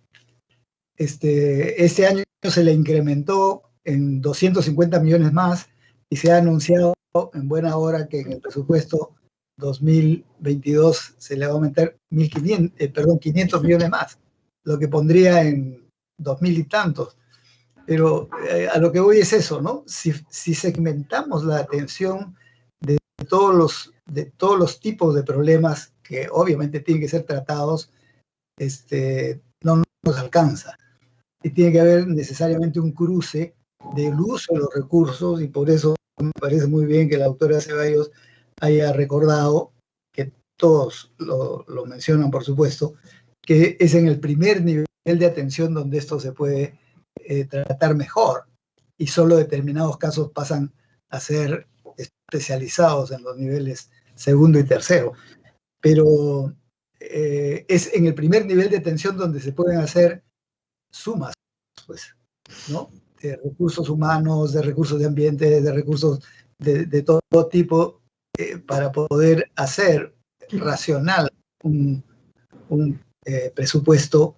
Este año se le incrementó en 250 millones más y se ha anunciado en buena hora que en el presupuesto 2022 se le va a aumentar 500 millones más, lo que pondría en 2.000 y tantos. Pero a lo que voy es eso, ¿no? Si segmentamos la atención de todos los tipos de problemas que obviamente tienen que ser tratados, no nos alcanza. Y tiene que haber necesariamente un cruce del uso de los recursos, y por eso me parece muy bien que la doctora Ceballos haya recordado, que todos lo mencionan por supuesto, que es en el primer nivel de atención donde esto se puede tratar mejor, y solo determinados casos pasan a ser especializados en los niveles segundo y tercero. Pero es en el primer nivel de atención donde se pueden hacer sumas, pues, ¿no? De recursos humanos, de recursos de ambiente, de recursos de todo tipo, para poder hacer racional un presupuesto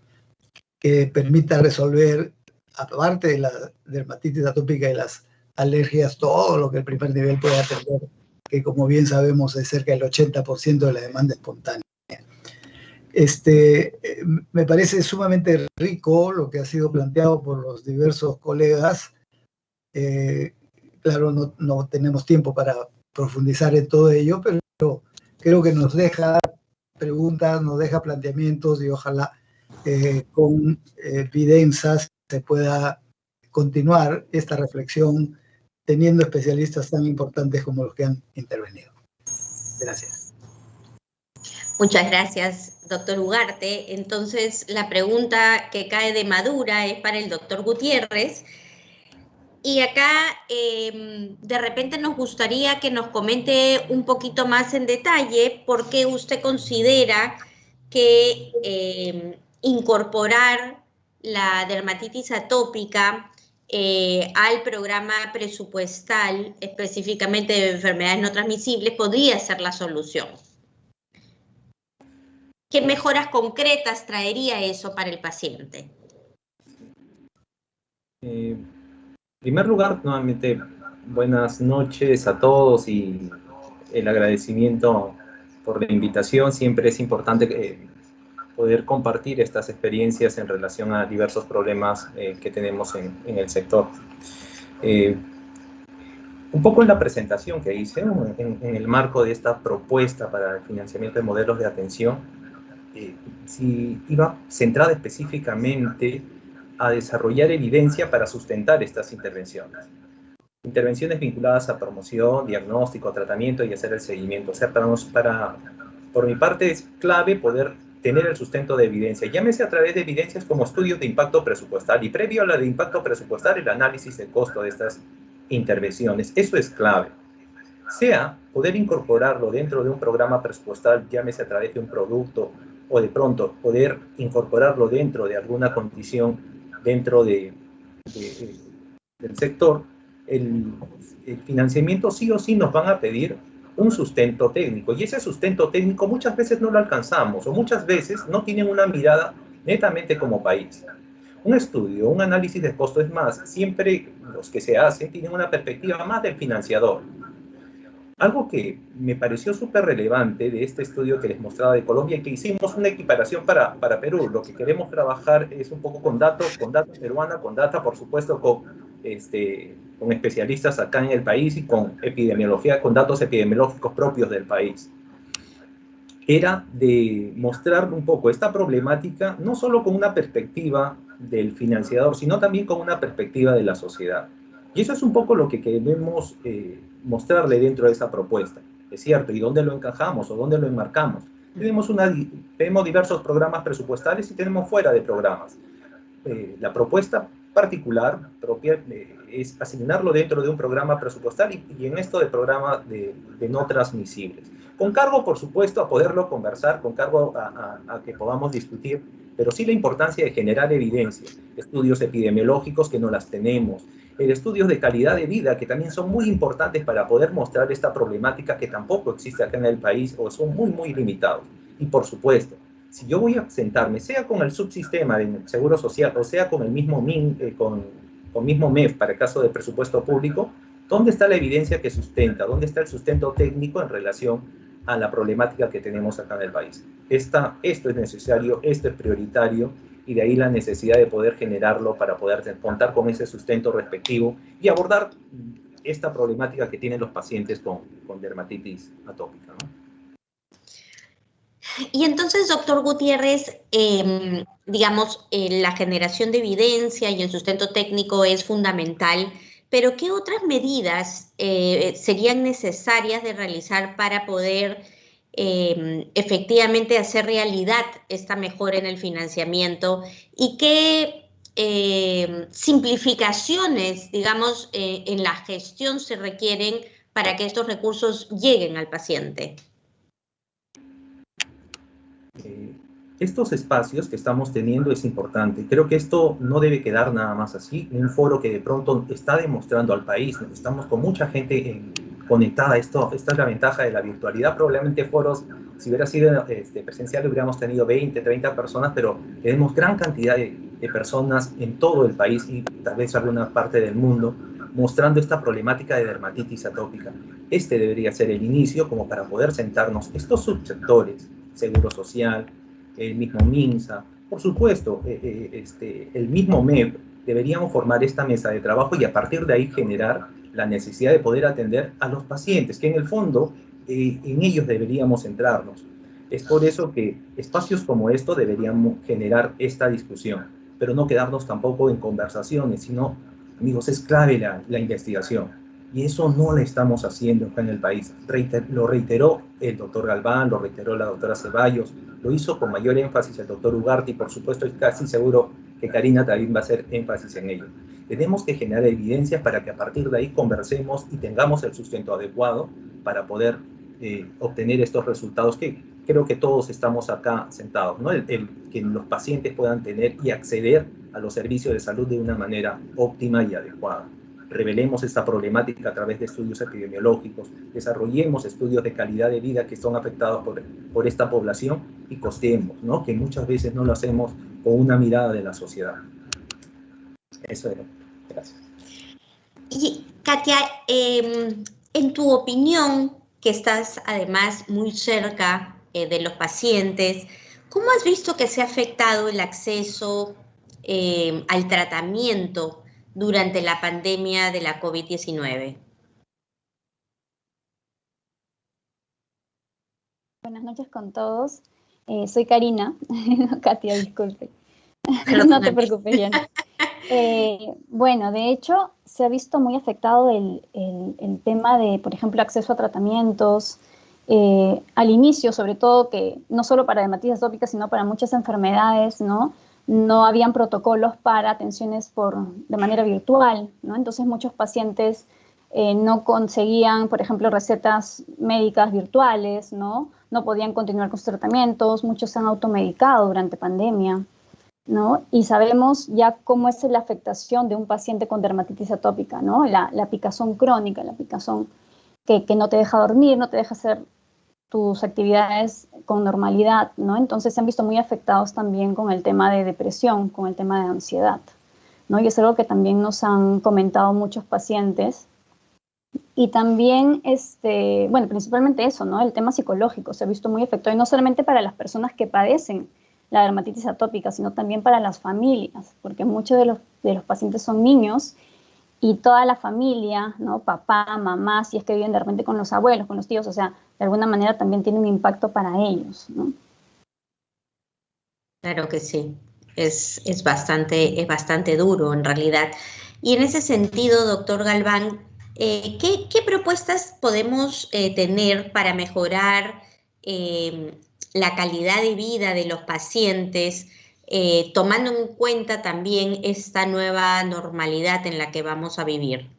que permita resolver, aparte de la dermatitis atópica y las alergias, todo lo que el primer nivel puede atender, que como bien sabemos es cerca del 80% de la demanda espontánea. Me parece sumamente rico lo que ha sido planteado por los diversos colegas. Claro, no tenemos tiempo para profundizar en todo ello, pero creo que nos deja preguntas, nos deja planteamientos, y ojalá con evidencias se pueda continuar esta reflexión teniendo especialistas tan importantes como los que han intervenido. Gracias. Muchas gracias, doctor Ugarte. Entonces, la pregunta que cae de madura es para el doctor Gutiérrez. Y acá, de repente, nos gustaría que nos comente un poquito más en detalle por qué usted considera que incorporar la dermatitis atópica al programa presupuestal, específicamente de enfermedades no transmisibles, podría ser la solución. ¿Qué mejoras concretas traería eso para el paciente? En primer lugar, nuevamente, buenas noches a todos y el agradecimiento por la invitación. Siempre es importante poder compartir estas experiencias en relación a diversos problemas que tenemos en el sector. Un poco en la presentación que hice, en el marco de esta propuesta para el financiamiento de modelos de atención, si iba centrada específicamente a desarrollar evidencia para sustentar estas intervenciones. Intervenciones vinculadas a promoción, diagnóstico, tratamiento y hacer el seguimiento. O sea, por mi parte es clave poder tener el sustento de evidencia. Llámese a través de evidencias como estudios de impacto presupuestal, y previo a la de impacto presupuestal, el análisis del costo de estas intervenciones. Eso es clave. Sea poder incorporarlo dentro de un programa presupuestal, llámese a través de un producto, o de pronto poder incorporarlo dentro de alguna condición dentro del sector, el financiamiento sí o sí nos van a pedir un sustento técnico, y ese sustento técnico muchas veces no lo alcanzamos, o muchas veces no tienen una mirada netamente como país. Un estudio, un análisis de costo, es más, siempre los que se hacen tienen una perspectiva más del financiador. Algo que me pareció súper relevante de este estudio que les mostraba de Colombia, y que hicimos una equiparación para Perú. Lo que queremos trabajar es un poco con data peruana, con data, por supuesto, con especialistas acá en el país, y con epidemiología, con datos epidemiológicos propios del país. era de mostrar un poco esta problemática, no solo con una perspectiva del financiador, sino también con una perspectiva de la sociedad. Y eso es un poco lo que queremos mostrarle dentro de esa propuesta. Es cierto, ¿y dónde lo encajamos o dónde lo enmarcamos? Tenemos diversos programas presupuestales y tenemos fuera de programas. La propuesta particular propia es asignarlo dentro de un programa presupuestal y en esto de programa de no transmisibles. Con cargo, por supuesto, a poderlo conversar, con cargo a que podamos discutir, pero sí la importancia de generar evidencia, estudios epidemiológicos que no las tenemos, estudios de calidad de vida que también son muy importantes para poder mostrar esta problemática que tampoco existe acá en el país o son muy, muy limitados. Y por supuesto, si yo voy a sentarme, sea con el subsistema de Seguro Social o sea con el mismo con mismo MEF para el caso de presupuesto público, ¿dónde está la evidencia que sustenta? ¿Dónde está el sustento técnico en relación a la problemática que tenemos acá en el país? Esto es necesario, esto es prioritario, y de ahí la necesidad de poder generarlo para poder contar con ese sustento respectivo y abordar esta problemática que tienen los pacientes con dermatitis atópica, ¿no? Y entonces, doctor Gutiérrez, digamos, la generación de evidencia y el sustento técnico es fundamental, pero ¿qué otras medidas serían necesarias de realizar para poder efectivamente hacer realidad esta mejora en el financiamiento? ¿Y qué simplificaciones, digamos, en la gestión se requieren para que estos recursos lleguen al paciente? Estos espacios que estamos teniendo es importante. Creo que esto no debe quedar nada más así. Un foro que de pronto está demostrando al país. Estamos con mucha gente conectada. Esta es la ventaja de la virtualidad. Probablemente foros, si hubiera sido presencial, hubiéramos tenido 20, 30 personas, pero tenemos gran cantidad de personas en todo el país y tal vez alguna parte del mundo mostrando esta problemática de dermatitis atópica. Este debería ser el inicio como para poder sentarnos estos subsectores, Seguro Social, el mismo MINSA, por supuesto, el mismo MEP, deberíamos formar esta mesa de trabajo y a partir de ahí generar la necesidad de poder atender a los pacientes, que en el fondo en ellos deberíamos centrarnos. Es por eso que espacios como esto deberían generar esta discusión, pero no quedarnos tampoco en conversaciones, sino, amigos, es clave la investigación. Y eso no lo estamos haciendo acá en el país. Lo reiteró el doctor Galván, lo reiteró la doctora Ceballos, lo hizo con mayor énfasis el doctor Ugarte y por supuesto estoy casi seguro que Karina también va a hacer énfasis en ello. Tenemos que generar evidencias para que a partir de ahí conversemos y tengamos el sustento adecuado para poder obtener estos resultados que creo que todos estamos acá sentados, ¿no? Que los pacientes puedan tener y acceder a los servicios de salud de una manera óptima y adecuada. Revelemos esta problemática a través de estudios epidemiológicos, desarrollemos estudios de calidad de vida que son afectados por esta población y costeemos, ¿no? Que muchas veces no lo hacemos con una mirada de la sociedad. Eso era. Gracias. Y Katia, en tu opinión, que estás además muy cerca de los pacientes, ¿cómo has visto que se ha afectado el acceso al tratamiento durante la pandemia de la COVID-19? Buenas noches con todos. Soy Karina. Katia, disculpe. No te preocupes, Yana. Bueno, de hecho, se ha visto muy afectado el tema de, por ejemplo, acceso a tratamientos. Al inicio, sobre todo, que no solo para dermatitis atópica, sino para muchas enfermedades, ¿no? No habían protocolos para atenciones de manera virtual, ¿no? Entonces muchos pacientes no conseguían, por ejemplo, recetas médicas virtuales, ¿no? No podían continuar con sus tratamientos, muchos se han automedicado durante pandemia, ¿no? Y sabemos ya cómo es la afectación de un paciente con dermatitis atópica, ¿no? La picazón crónica, la picazón que no te deja dormir, no te deja hacer tus actividades con normalidad, ¿no? Entonces se han visto muy afectados también con el tema de depresión, con el tema de ansiedad, ¿no? Y es algo que también nos han comentado muchos pacientes. Y también, bueno, principalmente eso, ¿no? El tema psicológico se ha visto muy afectado, y no solamente para las personas que padecen la dermatitis atópica, sino también para las familias, porque muchos de los pacientes son niños y toda la familia, ¿no? Papá, mamá, si es que viven de repente con los abuelos, con los tíos, o sea, de alguna manera también tiene un impacto para ellos, ¿no? Claro que sí, es bastante duro en realidad. Y en ese sentido, doctor Galván, ¿qué propuestas podemos tener para mejorar la calidad de vida de los pacientes, tomando en cuenta también esta nueva normalidad en la que vamos a vivir?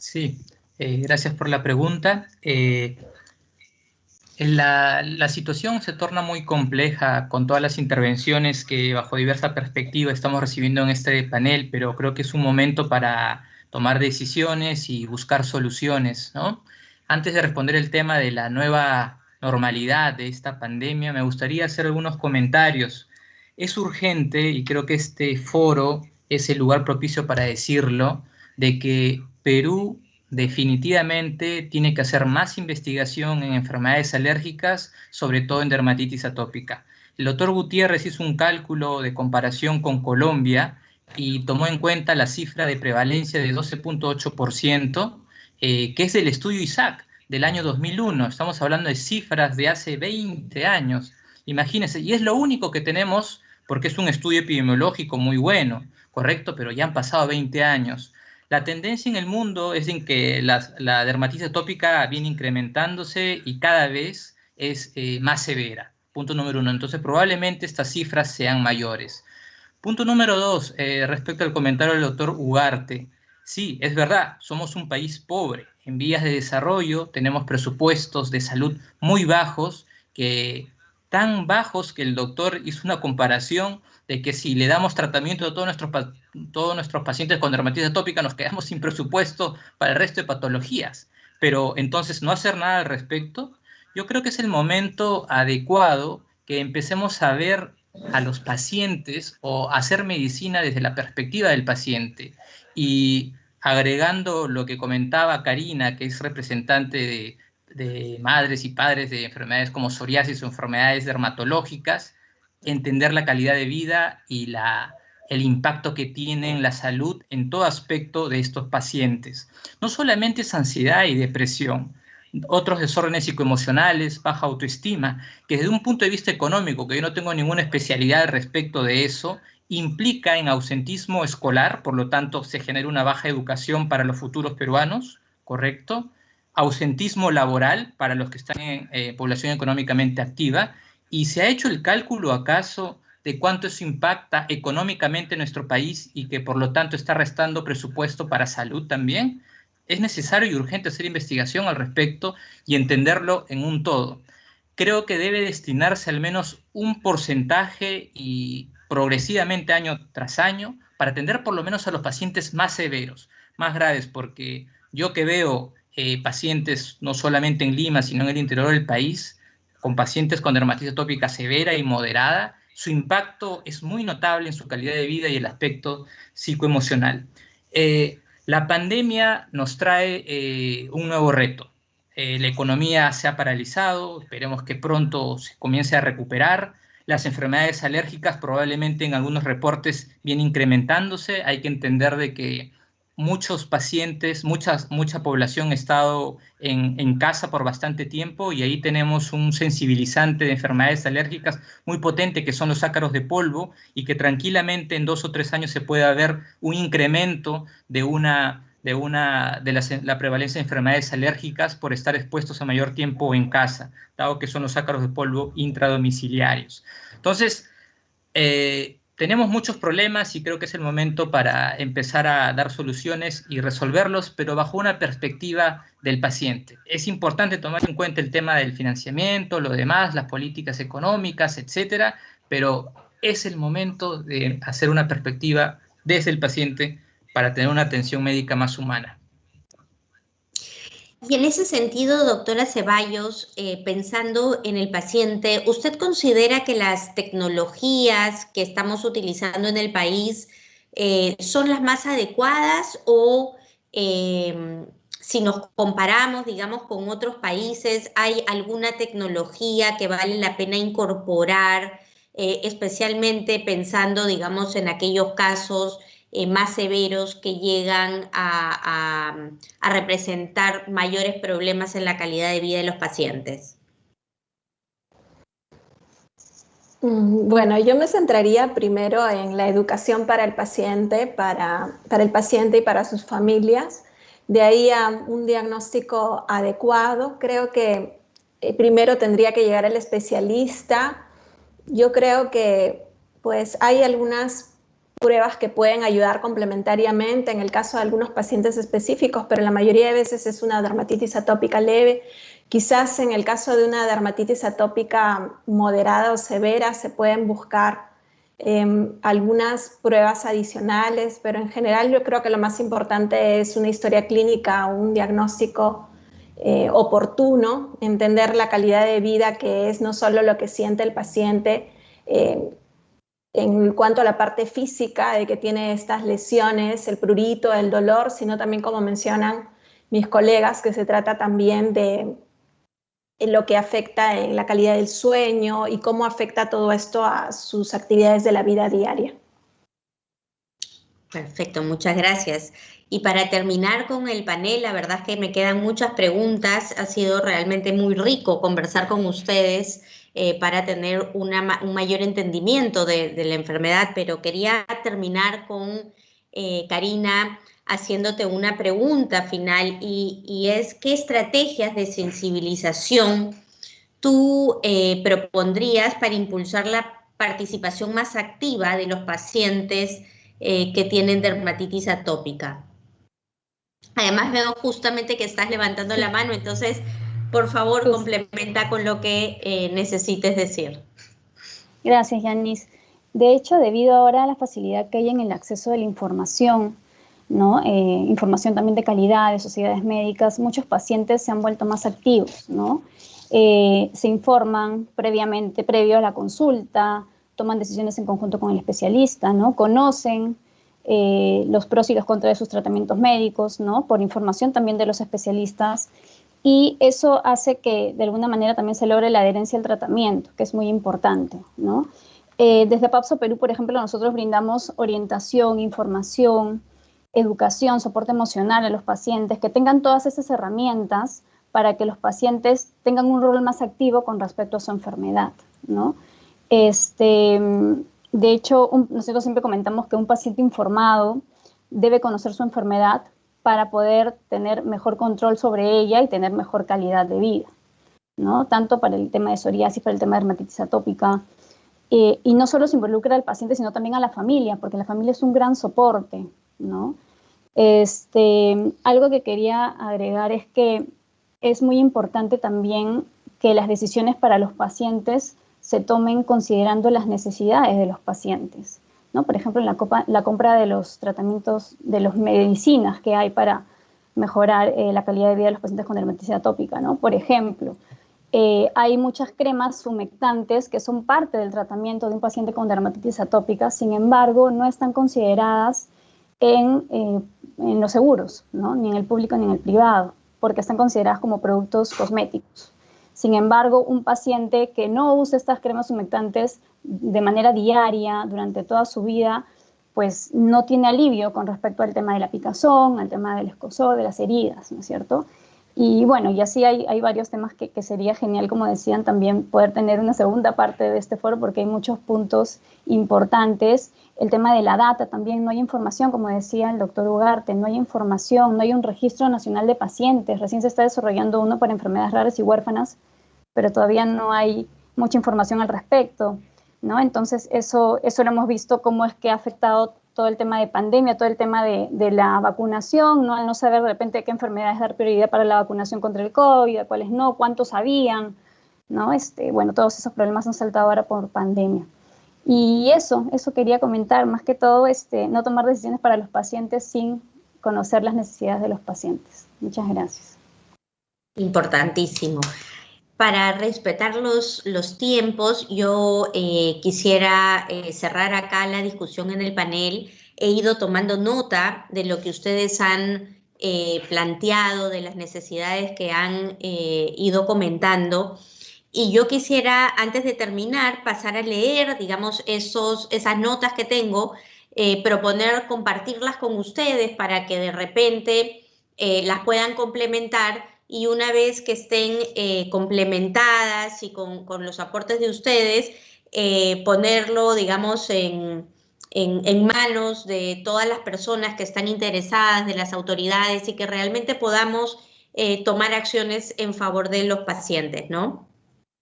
Sí, gracias por la pregunta. La situación se torna muy compleja con todas las intervenciones que bajo diversa perspectiva estamos recibiendo en este panel, pero creo que es un momento para tomar decisiones y buscar soluciones, ¿no? Antes de responder el tema de la nueva normalidad de esta pandemia, me gustaría hacer algunos comentarios. Es urgente, y creo que este foro es el lugar propicio para decirlo, de que Perú definitivamente tiene que hacer más investigación en enfermedades alérgicas, sobre todo en dermatitis atópica. El doctor Gutiérrez hizo un cálculo de comparación con Colombia y tomó en cuenta la cifra de prevalencia de 12.8%, que es del estudio ISAC del año 2001. Estamos hablando de cifras de hace 20 años. Imagínense, y es lo único que tenemos porque es un estudio epidemiológico muy bueno, correcto, pero ya han pasado 20 años. La tendencia en el mundo es en que la dermatitis atópica viene incrementándose y cada vez es más severa. Punto número 1. Entonces, probablemente estas cifras sean mayores. Punto número 2, respecto al comentario del doctor Ugarte. Sí, es verdad, somos un país pobre, en vías de desarrollo, tenemos presupuestos de salud muy bajos, tan bajos que el doctor hizo una comparación de que si le damos tratamiento a todos nuestros pacientes con dermatitis atópica nos quedamos sin presupuesto para el resto de patologías. Pero entonces no hacer nada al respecto, yo creo que es el momento adecuado que empecemos a ver a los pacientes o hacer medicina desde la perspectiva del paciente. Y agregando lo que comentaba Karina, que es representante de madres y padres de enfermedades como psoriasis o enfermedades dermatológicas, entender la calidad de vida y el impacto que tiene en la salud en todo aspecto de estos pacientes. No solamente es ansiedad y depresión, otros desórdenes psicoemocionales, baja autoestima, que desde un punto de vista económico, que yo no tengo ninguna especialidad respecto de eso, implica en ausentismo escolar, por lo tanto se genera una baja educación para los futuros peruanos, ¿correcto? Ausentismo laboral para los que están en población económicamente activa, y se ha hecho el cálculo acaso de cuánto eso impacta económicamente en nuestro país y que por lo tanto está restando presupuesto para salud también. Es necesario y urgente hacer investigación al respecto y entenderlo en un todo. Creo que debe destinarse al menos un porcentaje y progresivamente año tras año para atender por lo menos a los pacientes más severos, más graves, porque yo que veo pacientes no solamente en Lima, sino en el interior del país, con pacientes con dermatitis atópica severa y moderada, su impacto es muy notable en su calidad de vida y el aspecto psicoemocional. La pandemia nos trae un nuevo reto. La economía se ha paralizado, esperemos que pronto se comience a recuperar. Las enfermedades alérgicas probablemente en algunos reportes vienen incrementándose. Hay que entender de que muchos pacientes, mucha población ha estado en casa por bastante tiempo y ahí tenemos un sensibilizante de enfermedades alérgicas muy potente que son los ácaros de polvo y que tranquilamente en 2 o 3 años se puede ver un incremento de la prevalencia de enfermedades alérgicas por estar expuestos a mayor tiempo en casa, dado que son los ácaros de polvo intradomiciliarios. Entonces, tenemos muchos problemas y creo que es el momento para empezar a dar soluciones y resolverlos, pero bajo una perspectiva del paciente. Es importante tomar en cuenta el tema del financiamiento, lo demás, las políticas económicas, etcétera, pero es el momento de hacer una perspectiva desde el paciente para tener una atención médica más humana. Y en ese sentido, doctora Ceballos, pensando en el paciente, ¿usted considera que las tecnologías que estamos utilizando en el país son las más adecuadas o si nos comparamos, digamos, con otros países, hay alguna tecnología que vale la pena incorporar especialmente pensando, digamos, en aquellos casos más severos que llegan a representar mayores problemas en la calidad de vida de los pacientes? Bueno, yo me centraría primero en la educación para el paciente y para sus familias. De ahí a un diagnóstico adecuado, creo que primero tendría que llegar el especialista. Yo creo que pues hay algunas pruebas que pueden ayudar complementariamente en el caso de algunos pacientes específicos, pero la mayoría de veces es una dermatitis atópica leve. Quizás en el caso de una dermatitis atópica moderada o severa se pueden buscar algunas pruebas adicionales, pero en general yo creo que lo más importante es una historia clínica, un diagnóstico oportuno, entender la calidad de vida que es no solo lo que siente el paciente en cuanto a la parte física de que tiene estas lesiones, el prurito, el dolor, sino también, como mencionan mis colegas, que se trata también de lo que afecta en la calidad del sueño y cómo afecta todo esto a sus actividades de la vida diaria. Perfecto, muchas gracias. Y para terminar con el panel, la verdad es que me quedan muchas preguntas. Ha sido realmente muy rico conversar con ustedes para tener un mayor entendimiento de la enfermedad, pero quería terminar con Karina haciéndote una pregunta final y es ¿qué estrategias de sensibilización tú propondrías para impulsar la participación más activa de los pacientes que tienen dermatitis atópica? Además veo justamente que estás levantando la mano, entonces por favor complementa con lo que necesites decir. Gracias, Yanis. De hecho, debido ahora a la facilidad que hay en el acceso de la información, ¿no? Información también de calidad, de sociedades médicas, muchos pacientes se han vuelto más activos, ¿no? Se informan previo a la consulta, toman decisiones en conjunto con el especialista, ¿no? Conocen los pros y los contras de sus tratamientos médicos, ¿no? Por información también de los especialistas, y eso hace que de alguna manera también se logre la adherencia al tratamiento, que es muy importante, ¿no? Desde PAPSO Perú, por ejemplo, nosotros brindamos orientación, información, educación, soporte emocional a los pacientes, que tengan todas esas herramientas para que los pacientes tengan un rol más activo con respecto a su enfermedad, ¿no? De hecho, nosotros siempre comentamos que un paciente informado debe conocer su enfermedad para poder tener mejor control sobre ella y tener mejor calidad de vida, ¿no? Tanto para el tema de psoriasis, para el tema de dermatitis atópica. Y no solo se involucra al paciente, sino también a la familia, porque la familia es un gran soporte, ¿no? Algo que quería agregar es que es muy importante también que las decisiones para los pacientes se tomen considerando las necesidades de los pacientes, ¿no? Por ejemplo, en la compra de los tratamientos, de las medicinas que hay para mejorar la calidad de vida de los pacientes con dermatitis atópica, ¿no? Por ejemplo, hay muchas cremas humectantes que son parte del tratamiento de un paciente con dermatitis atópica, sin embargo, no están consideradas en los seguros, ¿no? Ni en el público ni en el privado, porque están consideradas como productos cosméticos. Sin embargo, un paciente que no usa estas cremas humectantes de manera diaria durante toda su vida, pues no tiene alivio con respecto al tema de la picazón, al tema del escozor, de las heridas, ¿no es cierto? Y bueno, y así hay varios temas que sería genial, como decían, también poder tener una segunda parte de este foro, porque hay muchos puntos importantes. El tema de la data también, no hay información, como decía el doctor Ugarte, no hay información, no hay un registro nacional de pacientes. Recién se está desarrollando uno para enfermedades raras y huérfanas, pero todavía no hay mucha información al respecto, ¿no? Entonces eso lo hemos visto cómo es que ha afectado todo el tema de pandemia, todo el tema de la vacunación, ¿no? Al no saber de repente qué enfermedades dar prioridad para la vacunación contra el COVID, a cuáles no, cuántos sabían, ¿no? Bueno, todos esos problemas han saltado ahora por pandemia. Y eso quería comentar, más que todo, no tomar decisiones para los pacientes sin conocer las necesidades de los pacientes. Muchas gracias. Importantísimo. Para respetar los tiempos, yo quisiera cerrar acá la discusión en el panel. He ido tomando nota de lo que ustedes han planteado, de las necesidades que han ido comentando. Y yo quisiera, antes de terminar, pasar a leer, digamos, esas notas que tengo, proponer compartirlas con ustedes para que de repente las puedan complementar, y una vez que estén complementadas y con los aportes de ustedes, ponerlo, digamos, en manos de todas las personas que están interesadas, de las autoridades, y que realmente podamos tomar acciones en favor de los pacientes, ¿no?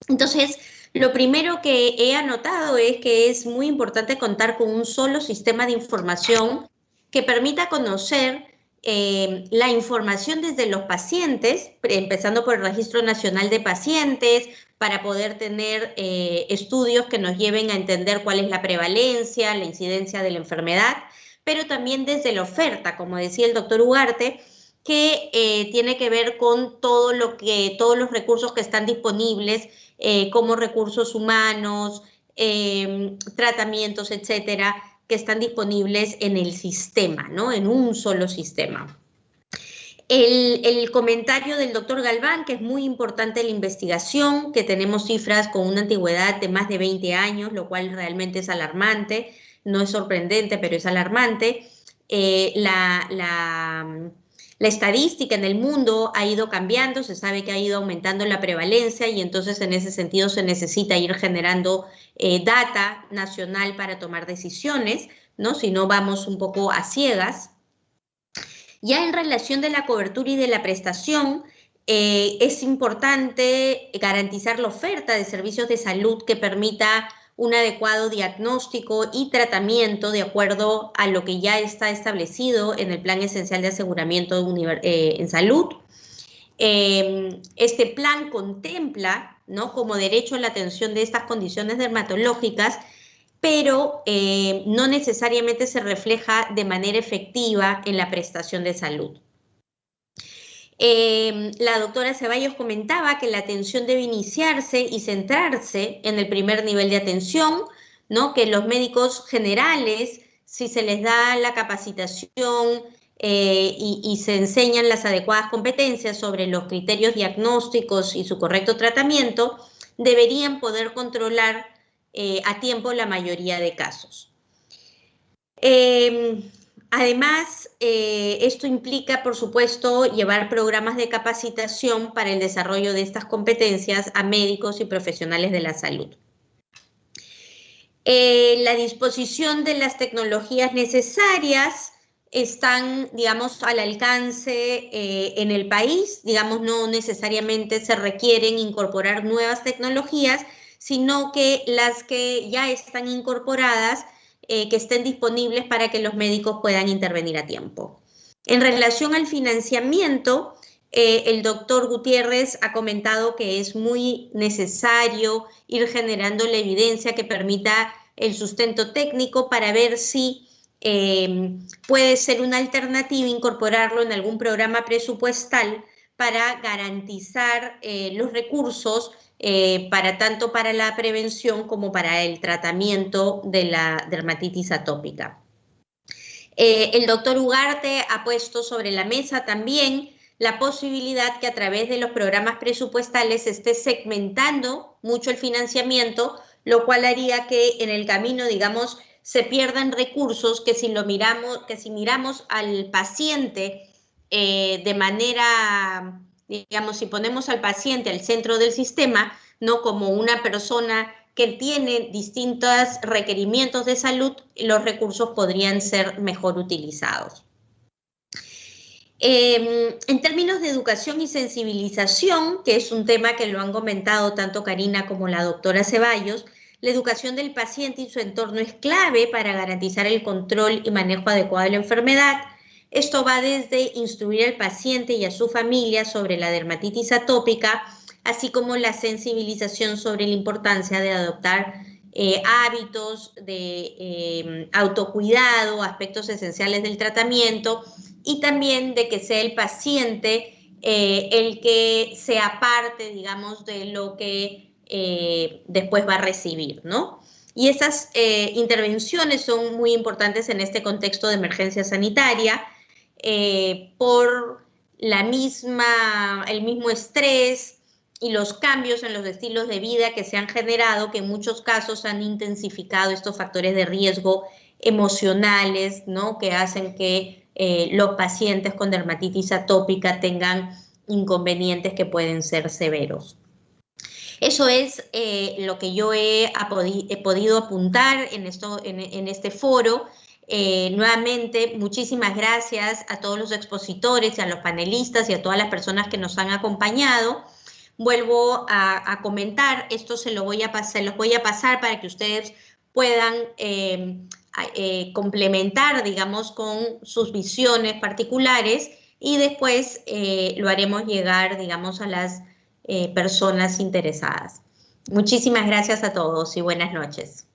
Entonces, lo primero que he anotado es que es muy importante contar con un solo sistema de información que permita conocer la información desde los pacientes, empezando por el Registro Nacional de Pacientes, para poder tener estudios que nos lleven a entender cuál es la prevalencia, la incidencia de la enfermedad, pero también desde la oferta, como decía el doctor Ugarte, que tiene que ver con todos los recursos que están disponibles, como recursos humanos, tratamientos, etcétera, que están disponibles en el sistema, ¿no? En un solo sistema. El comentario del doctor Galván, que es muy importante la investigación, que tenemos cifras con una antigüedad de más de 20 años, lo cual realmente es alarmante, no es sorprendente, pero es alarmante. La estadística en el mundo ha ido cambiando, se sabe que ha ido aumentando la prevalencia, y entonces en ese sentido se necesita ir generando data nacional para tomar decisiones, ¿no? Si no, vamos un poco a ciegas. Ya en relación de la cobertura y de la prestación, es importante garantizar la oferta de servicios de salud que permita un adecuado diagnóstico y tratamiento de acuerdo a lo que ya está establecido en el Plan Esencial de Aseguramiento en Salud. Este plan contempla, ¿no?, como derecho a la atención de estas condiciones dermatológicas, pero no necesariamente se refleja de manera efectiva en la prestación de salud. La doctora Ceballos comentaba que la atención debe iniciarse y centrarse en el primer nivel de atención, ¿no? Que los médicos generales, si se les da la capacitación y se enseñan las adecuadas competencias sobre los criterios diagnósticos y su correcto tratamiento, deberían poder controlar a tiempo la mayoría de casos. Además, esto implica, por supuesto, llevar programas de capacitación para el desarrollo de estas competencias a médicos y profesionales de la salud. La disposición de las tecnologías necesarias están, digamos, al alcance en el país. Digamos, no necesariamente se requieren incorporar nuevas tecnologías, sino que las que ya están incorporadas, que estén disponibles para que los médicos puedan intervenir a tiempo. En relación al financiamiento, el doctor Gutiérrez ha comentado que es muy necesario ir generando la evidencia que permita el sustento técnico para ver si puede ser una alternativa incorporarlo en algún programa presupuestal para garantizar los recursos tanto para la prevención como para el tratamiento de la dermatitis atópica. El doctor Ugarte ha puesto sobre la mesa también la posibilidad que a través de los programas presupuestales se esté segmentando mucho el financiamiento, lo cual haría que en el camino, digamos, se pierdan recursos que si miramos al paciente de manera, digamos, si ponemos al paciente al centro del sistema, no como una persona que tiene distintos requerimientos de salud, los recursos podrían ser mejor utilizados. En términos de educación y sensibilización, que es un tema que lo han comentado tanto Karina como la doctora Ceballos, la educación del paciente y su entorno es clave para garantizar el control y manejo adecuado de la enfermedad. Esto va desde instruir al paciente y a su familia sobre la dermatitis atópica, así como la sensibilización sobre la importancia de adoptar hábitos de autocuidado, aspectos esenciales del tratamiento, y también de que sea el paciente el que sea parte, digamos, de lo que después va a recibir, ¿no? Y estas intervenciones son muy importantes en este contexto de emergencia sanitaria por el mismo estrés, y los cambios en los estilos de vida que se han generado, que en muchos casos han intensificado estos factores de riesgo emocionales, ¿no? Que hacen que los pacientes con dermatitis atópica tengan inconvenientes que pueden ser severos. Eso es lo que yo he podido apuntar en este foro. Nuevamente, muchísimas gracias a todos los expositores y a los panelistas y a todas las personas que nos han acompañado. Vuelvo a comentar, esto se los voy a pasar para que ustedes puedan complementar, digamos, con sus visiones particulares y después lo haremos llegar, digamos, a las personas interesadas. Muchísimas gracias a todos y buenas noches.